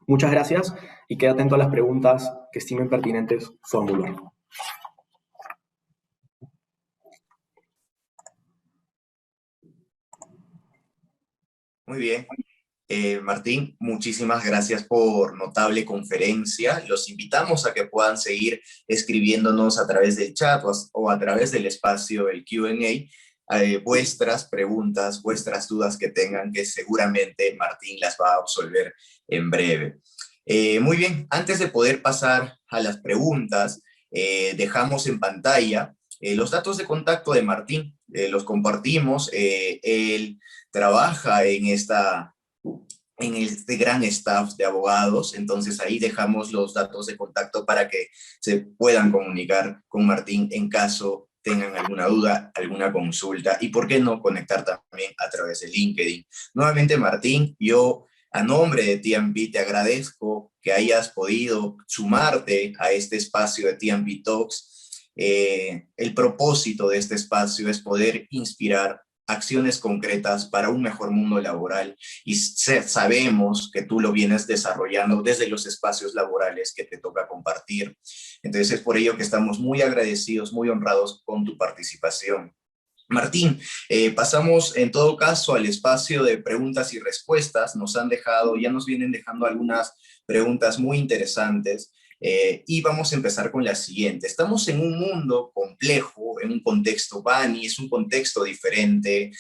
Muchas gracias y queda atento a las preguntas que estimen pertinentes formular. Muy bien. Martín, muchísimas gracias por notable conferencia. Los invitamos a que puedan seguir escribiéndonos a través del chat o a través del espacio, el Q&A, vuestras preguntas, vuestras dudas que tengan, que seguramente Martín las va a absolver en breve. Muy bien, antes de poder pasar a las preguntas, dejamos en pantalla los datos de contacto de Martín. Los compartimos. Él trabaja en este gran staff de abogados, entonces ahí dejamos los datos de contacto para que se puedan comunicar con Martín en caso tengan alguna duda, alguna consulta, y por qué no conectar también a través de LinkedIn. Nuevamente, Martín, yo a nombre de TNP te agradezco que hayas podido sumarte a este espacio de TNP Talks. El propósito de este espacio es poder inspirar acciones concretas para un mejor mundo laboral, y sabemos que tú lo vienes desarrollando desde los espacios laborales que te toca compartir. Entonces es por ello que estamos muy agradecidos, muy honrados con tu participación. Martín, pasamos en todo caso al espacio de preguntas y respuestas. Ya nos vienen dejando algunas preguntas muy interesantes. Y vamos a empezar con la siguiente. Estamos en un mundo complejo, en un contexto BANI, es un contexto diferente,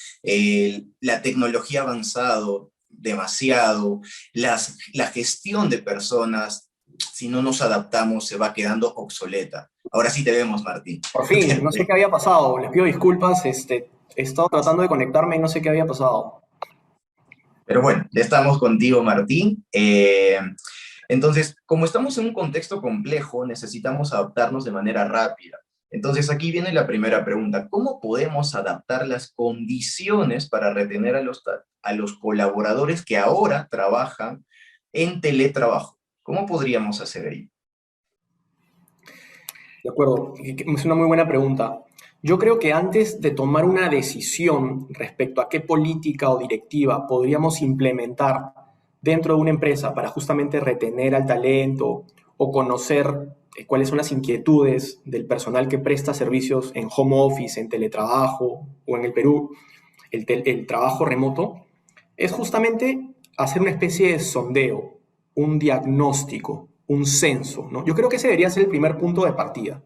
la tecnología ha avanzado demasiado, la gestión de personas, si no nos adaptamos, se va quedando obsoleta. Ahora sí te vemos, Martín. Por fin, no sé qué había pasado, les pido disculpas, he estado tratando de conectarme y no sé qué había pasado. Pero bueno, ya estamos contigo, Martín. Entonces, como estamos en un contexto complejo, necesitamos adaptarnos de manera rápida. Entonces, aquí viene la primera pregunta. ¿Cómo podemos adaptar las condiciones para retener a los colaboradores que ahora trabajan en teletrabajo? ¿Cómo podríamos hacer ello? De acuerdo, es una muy buena pregunta. Yo creo que antes de tomar una decisión respecto a qué política o directiva podríamos implementar dentro de una empresa para justamente retener al talento o conocer cuáles son las inquietudes del personal que presta servicios en home office, en teletrabajo o en el Perú, el trabajo remoto, es justamente hacer una especie de sondeo, un diagnóstico, un censo, ¿no? Yo creo que ese debería ser el primer punto de partida.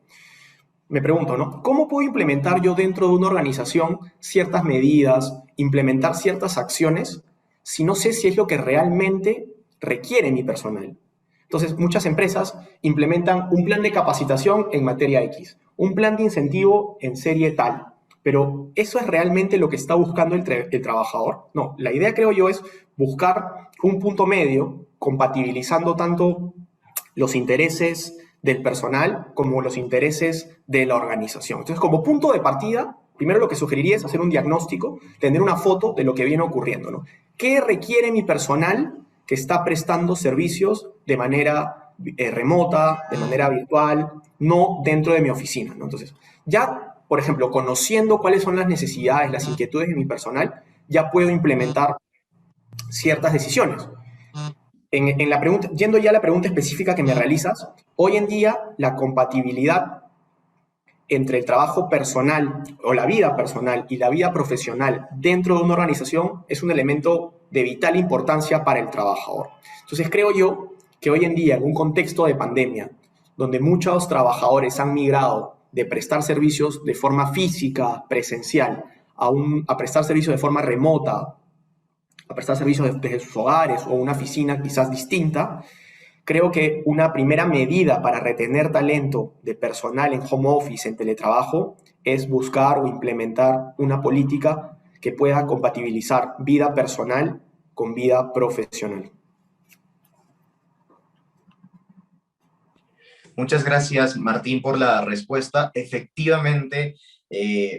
Me pregunto, ¿no? ¿Cómo puedo implementar yo dentro de una organización ciertas medidas, implementar ciertas acciones si no sé si es lo que realmente requiere mi personal? Entonces, muchas empresas implementan un plan de capacitación en materia X, un plan de incentivo en serie tal, pero ¿eso es realmente lo que está buscando el trabajador? No, la idea, creo yo, es buscar un punto medio, compatibilizando tanto los intereses del personal como los intereses de la organización. Entonces, como punto de partida, primero lo que sugeriría es hacer un diagnóstico, tener una foto de lo que viene ocurriendo, ¿no? ¿Qué requiere mi personal que está prestando servicios de manera remota, de manera virtual, no dentro de mi oficina, ¿no? Entonces, ya, por ejemplo, conociendo cuáles son las necesidades, las inquietudes de mi personal, ya puedo implementar ciertas decisiones. En la pregunta, yendo ya a la pregunta específica que me realizas, hoy en día la compatibilidad entre el trabajo personal o la vida personal y la vida profesional dentro de una organización es un elemento de vital importancia para el trabajador. Entonces creo yo que hoy en día, en un contexto de pandemia, donde muchos trabajadores han migrado de prestar servicios de forma física, presencial, a prestar servicios de forma remota, a prestar servicios desde sus hogares o una oficina quizás distinta, creo que una primera medida para retener talento de personal en home office, en teletrabajo, es buscar o implementar una política que pueda compatibilizar vida personal con vida profesional. Muchas gracias, Martín, por la respuesta. Efectivamente,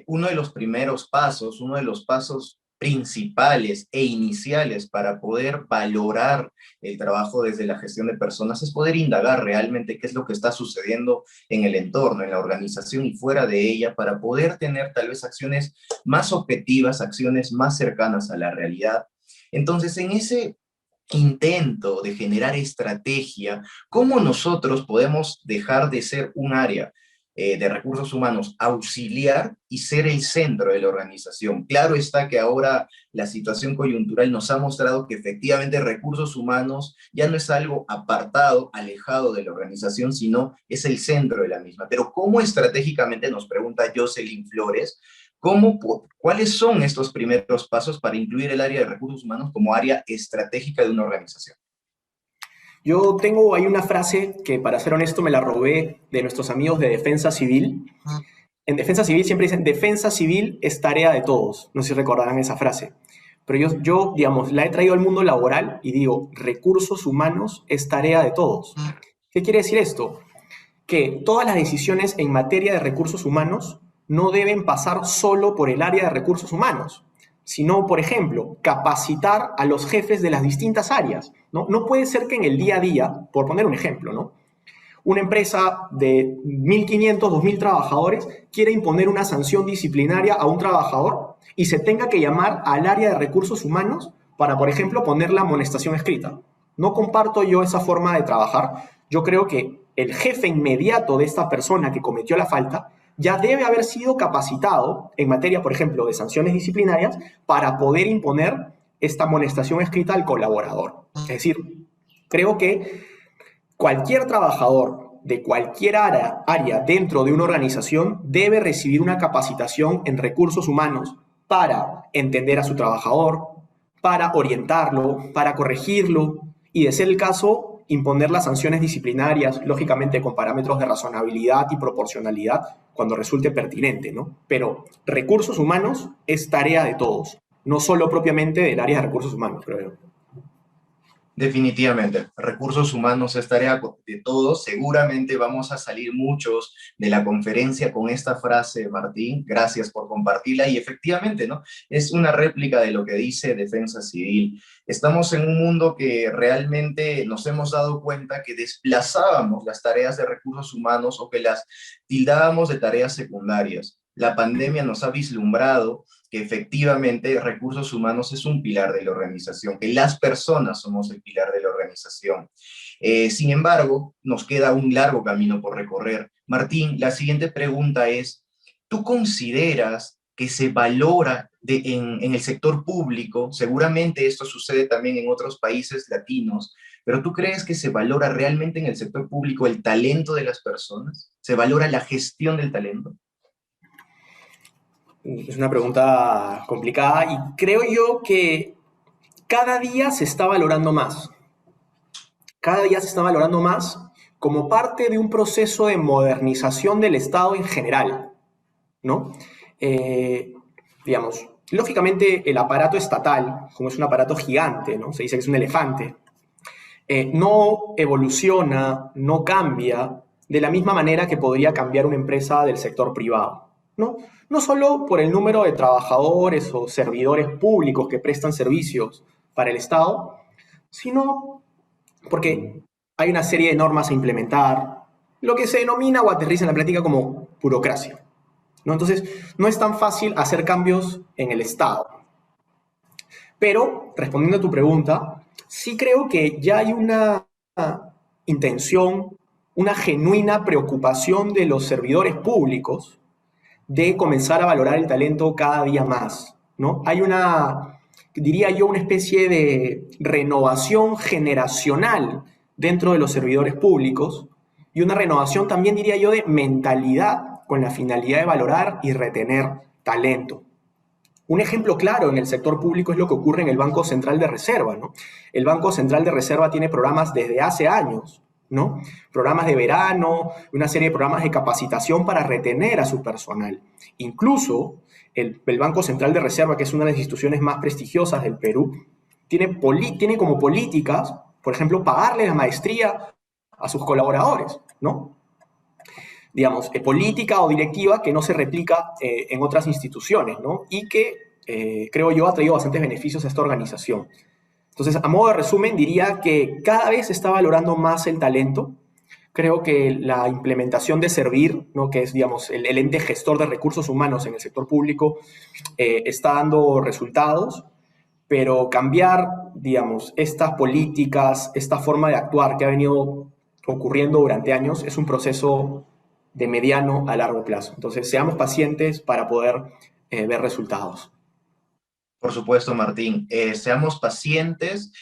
uno de los primeros pasos, uno de los pasos principales e iniciales para poder valorar el trabajo desde la gestión de personas es poder indagar realmente qué es lo que está sucediendo en el entorno, en la organización y fuera de ella, para poder tener tal vez acciones más objetivas, acciones más cercanas a la realidad. Entonces, en ese intento de generar estrategia, ¿cómo nosotros podemos dejar de ser un área de recursos humanos auxiliar y ser el centro de la organización? Claro está que ahora la situación coyuntural nos ha mostrado que efectivamente recursos humanos ya no es algo apartado, alejado de la organización, sino es el centro de la misma. Pero ¿cómo estratégicamente, nos pregunta Jocelyn Flores, cuáles son estos primeros pasos para incluir el área de recursos humanos como área estratégica de una organización? Yo tengo ahí una frase que, para ser honesto, me la robé de nuestros amigos de Defensa Civil. En Defensa Civil siempre dicen, defensa civil es tarea de todos. No sé si recordarán esa frase. Pero yo, digamos, la he traído al mundo laboral y digo, recursos humanos es tarea de todos. ¿Qué quiere decir esto? Que todas las decisiones en materia de recursos humanos no deben pasar solo por el área de recursos humanos, sino, por ejemplo, capacitar a los jefes de las distintas áreas, ¿no? No puede ser que en el día a día, por poner un ejemplo, ¿no?, una empresa de 1.500, 2.000 trabajadores quiera imponer una sanción disciplinaria a un trabajador y se tenga que llamar al área de recursos humanos para, por ejemplo, poner la amonestación escrita. No comparto yo esa forma de trabajar. Yo creo que el jefe inmediato de esta persona que cometió la falta ya debe haber sido capacitado en materia, por ejemplo, de sanciones disciplinarias para poder imponer esta amonestación escrita al colaborador. Es decir, creo que cualquier trabajador de cualquier área dentro de una organización debe recibir una capacitación en recursos humanos para entender a su trabajador, para orientarlo, para corregirlo y, de ser el caso, imponer las sanciones disciplinarias, lógicamente con parámetros de razonabilidad y proporcionalidad cuando resulte pertinente, ¿no? Pero recursos humanos es tarea de todos, no solo propiamente del área de recursos humanos, creo yo. Definitivamente, recursos humanos es tarea de todos. Seguramente vamos a salir muchos de la conferencia con esta frase, Martín. Gracias por compartirla. Y efectivamente, ¿no?, es una réplica de lo que dice Defensa Civil. Estamos en un mundo que realmente nos hemos dado cuenta que desplazábamos las tareas de recursos humanos o que las tildábamos de tareas secundarias. La pandemia nos ha vislumbrado que efectivamente recursos humanos es un pilar de la organización, que las personas somos el pilar de la organización. Sin embargo, nos queda un largo camino por recorrer. Martín, la siguiente pregunta es, ¿tú consideras que se valora en el sector público? Seguramente esto sucede también en otros países latinos, pero ¿tú crees que se valora realmente en el sector público el talento de las personas? ¿Se valora la gestión del talento? Es una pregunta complicada y creo yo que cada día se está valorando más. Cada día se está valorando más como parte de un proceso de modernización del Estado en general, ¿no? Digamos, lógicamente el aparato estatal, como es un aparato gigante, ¿no?, se dice que es un elefante, no evoluciona, no cambia de la misma manera que podría cambiar una empresa del sector privado, ¿no? No solo por el número de trabajadores o servidores públicos que prestan servicios para el Estado, sino porque hay una serie de normas a implementar, lo que se denomina o aterriza en la práctica como burocracia, ¿no? Entonces, no es tan fácil hacer cambios en el Estado. Pero, respondiendo a tu pregunta, sí creo que ya hay una intención, una genuina preocupación de los servidores públicos de comenzar a valorar el talento cada día más, ¿no? Hay diría yo, una especie de renovación generacional dentro de los servidores públicos y una renovación también, diría yo, de mentalidad con la finalidad de valorar y retener talento. Un ejemplo claro en el sector público es lo que ocurre en el Banco Central de Reserva, ¿no? El Banco Central de Reserva tiene programas desde hace años, ¿no? Programas de verano, una serie de programas de capacitación para retener a su personal. Incluso el Banco Central de Reserva, que es una de las instituciones más prestigiosas del Perú, tiene como políticas, por ejemplo, pagarle la maestría a sus colaboradores, ¿no? Digamos, política o directiva que no se replica en otras instituciones, ¿no? Y que, creo yo, ha traído bastantes beneficios a esta organización. Entonces, a modo de resumen, diría que cada vez se está valorando más el talento. Creo que la implementación de Servir, ¿no? Que es, digamos, el ente gestor de recursos humanos en el sector público, está dando resultados, pero cambiar, digamos, estas políticas, esta forma de actuar que ha venido ocurriendo durante años, es un proceso de mediano a largo plazo. Entonces, seamos pacientes para poder ver resultados. Por supuesto, Martín. Seamos pacientes,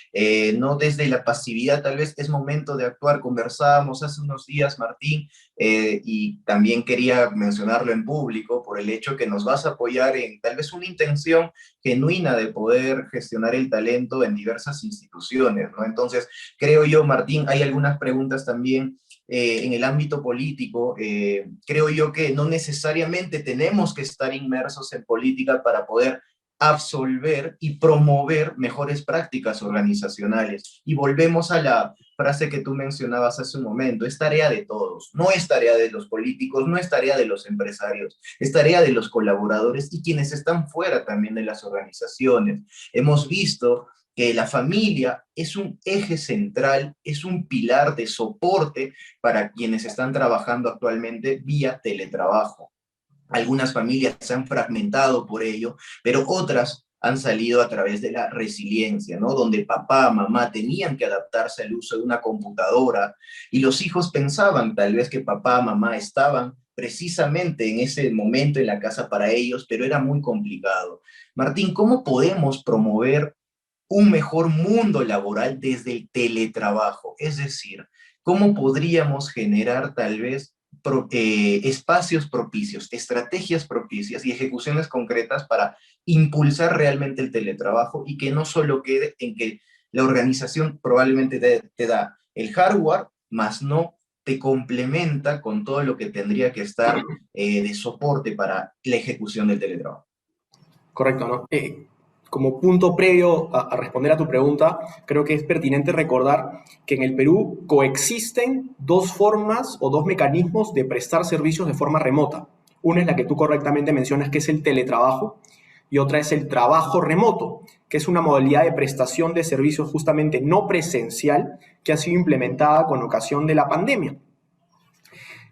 no desde la pasividad, tal vez es momento de actuar. Conversábamos hace unos días, Martín, y también quería mencionarlo en público por el hecho que nos vas a apoyar en tal vez una intención genuina de poder gestionar el talento en diversas instituciones, ¿no? Entonces, creo yo, Martín, hay algunas preguntas también en el ámbito político. Creo yo que no necesariamente tenemos que estar inmersos en política para poder absolver y promover mejores prácticas organizacionales. Y volvemos a la frase que tú mencionabas hace un momento: es tarea de todos, no es tarea de los políticos, no es tarea de los empresarios, es tarea de los colaboradores y quienes están fuera también de las organizaciones. Hemos visto que la familia es un eje central, es un pilar de soporte para quienes están trabajando actualmente vía teletrabajo. Algunas familias se han fragmentado por ello, pero otras han salido a través de la resiliencia, ¿no? Donde papá, mamá tenían que adaptarse al uso de una computadora y los hijos pensaban tal vez que papá, mamá estaban precisamente en ese momento en la casa para ellos, pero era muy complicado. Martín, ¿cómo podemos promover un mejor mundo laboral desde el teletrabajo? Es decir, ¿cómo podríamos generar tal vez espacios propicios, estrategias propicias y ejecuciones concretas para impulsar realmente el teletrabajo y que no solo quede en que la organización probablemente te da el hardware, más no te complementa con todo lo que tendría que estar de soporte para la ejecución del teletrabajo? Correcto, ¿no? Como punto previo a responder a tu pregunta, creo que es pertinente recordar que en el Perú coexisten dos formas o dos mecanismos de prestar servicios de forma remota. Una es la que tú correctamente mencionas, que es el teletrabajo, y otra es el trabajo remoto, que es una modalidad de prestación de servicios justamente no presencial que ha sido implementada con ocasión de la pandemia.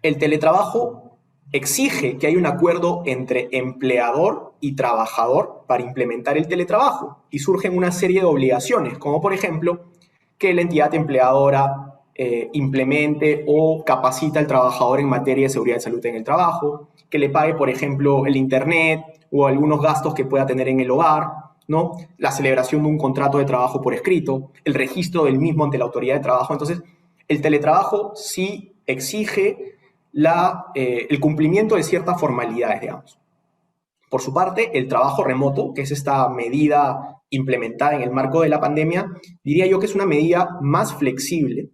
El teletrabajo exige que haya un acuerdo entre empleador y trabajador para implementar el teletrabajo y surgen una serie de obligaciones, como por ejemplo que la entidad empleadora implemente o capacita al trabajador en materia de seguridad y salud en el trabajo, que le pague, por ejemplo, el internet o algunos gastos que pueda tener en el hogar, ¿no? La celebración de un contrato de trabajo por escrito, el registro del mismo ante la autoridad de trabajo. Entonces, el teletrabajo sí exige el cumplimiento de ciertas formalidades, digamos. Por su parte, el trabajo remoto, que es esta medida implementada en el marco de la pandemia, diría yo que es una medida más flexible,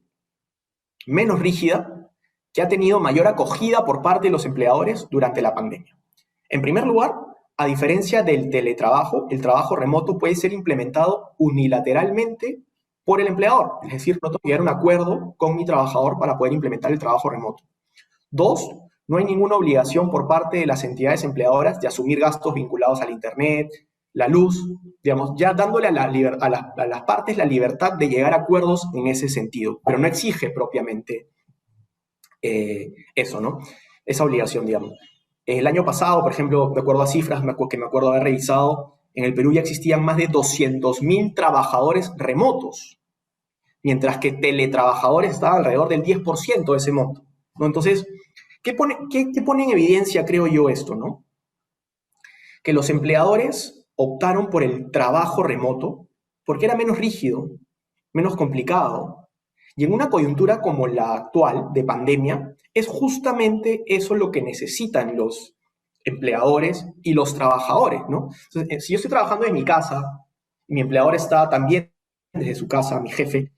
menos rígida, que ha tenido mayor acogida por parte de los empleadores durante la pandemia. En primer lugar, a diferencia del teletrabajo, el trabajo remoto puede ser implementado unilateralmente por el empleador. Es decir, no tengo que llegar a un acuerdo con mi trabajador para poder implementar el trabajo remoto. Dos, no hay ninguna obligación por parte de las entidades empleadoras de asumir gastos vinculados al internet, la luz, digamos, ya dándole a las partes la libertad de llegar a acuerdos en ese sentido, pero no exige propiamente eso, ¿no? Esa obligación, digamos. El año pasado, por ejemplo, de acuerdo a cifras que me acuerdo haber revisado, en el Perú ya existían más de 200.000 trabajadores remotos, mientras que teletrabajadores estaban alrededor del 10% de ese monto, ¿no? Entonces, ¿qué pone en evidencia, creo yo, esto, ¿no? Que los empleadores optaron por el trabajo remoto porque era menos rígido, menos complicado. Y en una coyuntura como la actual, de pandemia, es justamente eso lo que necesitan empleadores y los trabajadores, ¿no? Entonces, si yo estoy trabajando en mi casa, y mi empleador está también desde su casa, mi jefe,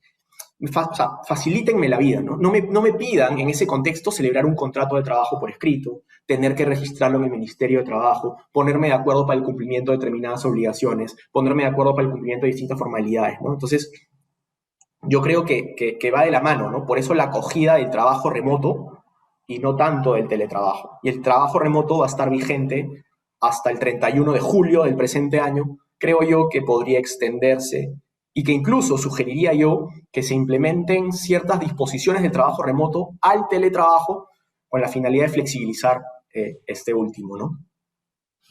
o sea, facilítenme la vida, ¿no? No me pidan en ese contexto celebrar un contrato de trabajo por escrito, tener que registrarlo en el Ministerio de Trabajo, ponerme de acuerdo para el cumplimiento de determinadas obligaciones, ponerme de acuerdo para el cumplimiento de distintas formalidades, ¿no? Entonces, yo creo que va de la mano, ¿no? Por eso la acogida del trabajo remoto y no tanto del teletrabajo. Y el trabajo remoto va a estar vigente hasta el 31 de julio del presente año. Creo yo que podría extenderse y que incluso sugeriría yo que se implementen ciertas disposiciones del trabajo remoto al teletrabajo con la finalidad de flexibilizar este último, ¿no?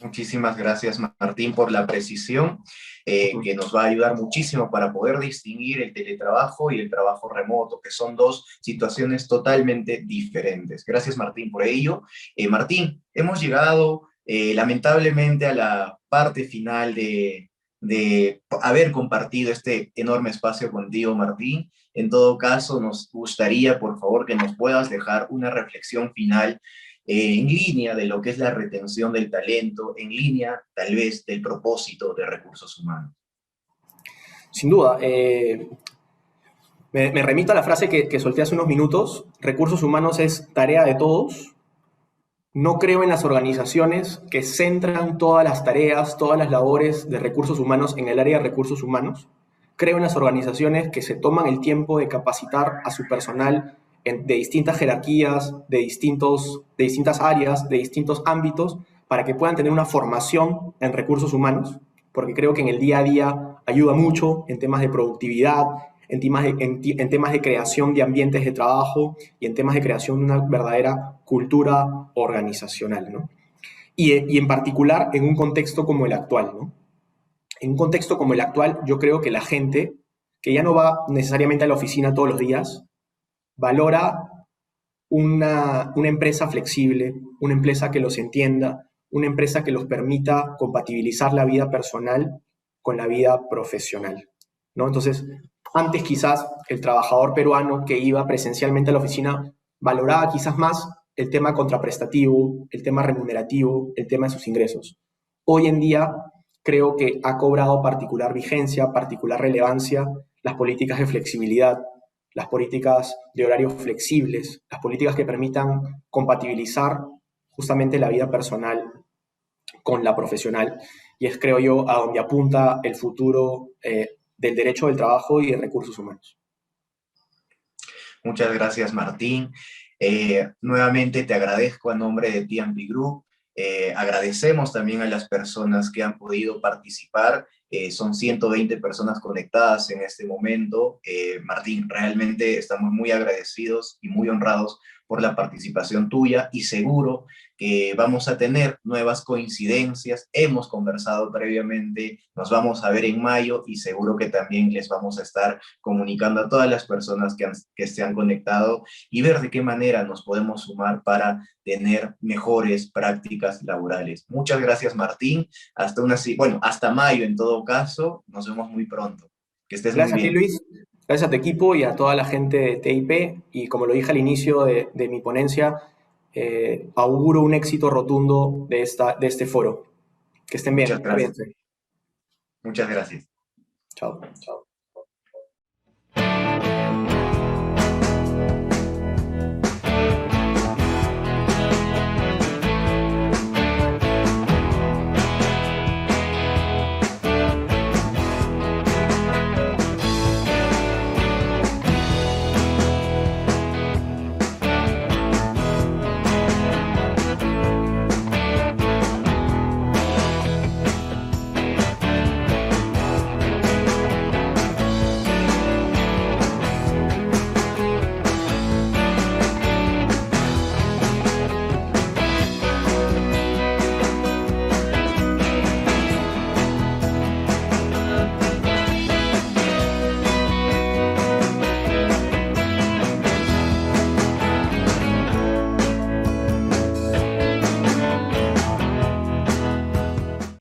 Muchísimas gracias, Martín, por la precisión, que nos va a ayudar muchísimo para poder distinguir el teletrabajo y el trabajo remoto, que son dos situaciones totalmente diferentes. Gracias, Martín, por ello. Martín, hemos llegado lamentablemente a la parte final de haber compartido este enorme espacio contigo, Martín. En todo caso, nos gustaría, por favor, que nos puedas dejar una reflexión final en línea de lo que es la retención del talento, en línea tal vez del propósito de recursos humanos. Sin duda. Me remito a la frase que solté hace unos minutos. Recursos humanos es tarea de todos. No creo en las organizaciones que centran todas las tareas, todas las labores de recursos humanos en el área de recursos humanos. Creo en las organizaciones que se toman el tiempo de capacitar a su personal de distintas jerarquías, de distintas áreas, de distintos ámbitos, para que puedan tener una formación en recursos humanos, porque creo que en el día a día ayuda mucho en temas de productividad, en temas de creación de ambientes de trabajo y en temas de creación de una verdadera cultura organizacional, ¿no? Y en particular en un contexto como el actual, ¿no? En un contexto como el actual, yo creo que la gente, que ya no va necesariamente a la oficina todos los días, valora una empresa flexible, una empresa que los entienda, una empresa que los permita compatibilizar la vida personal con la vida profesional, ¿no? Entonces, antes quizás el trabajador peruano que iba presencialmente a la oficina valoraba quizás más el tema contraprestativo, el tema remunerativo, el tema de sus ingresos. Hoy en día creo que ha cobrado particular vigencia, particular relevancia las políticas de flexibilidad, las políticas de horarios flexibles, las políticas que permitan compatibilizar justamente la vida personal con la profesional. Y es, creo yo, a donde apunta el futuro del derecho del trabajo y de recursos humanos. Muchas gracias, Martín. Nuevamente te agradezco a nombre de TMP Group. Agradecemos también a las personas que han podido participar. Son 120 personas conectadas en este momento. Martín, realmente estamos muy agradecidos y muy honrados por la participación tuya y seguro que vamos a tener nuevas coincidencias. Hemos conversado previamente, nos vamos a ver en mayo y seguro que también les vamos a estar comunicando a todas las personas que se han conectado y ver de qué manera nos podemos sumar para tener mejores prácticas laborales. Muchas gracias, Martín. Hasta mayo en todo caso. Nos vemos muy pronto. Que estés muy Gracias a ti, bien. Luis. Gracias a tu equipo y a toda la gente de TIP. Y como lo dije al inicio de mi ponencia, auguro un éxito rotundo de este foro. Que estén bien. Muchas gracias. Muchas gracias. Chao. Chao.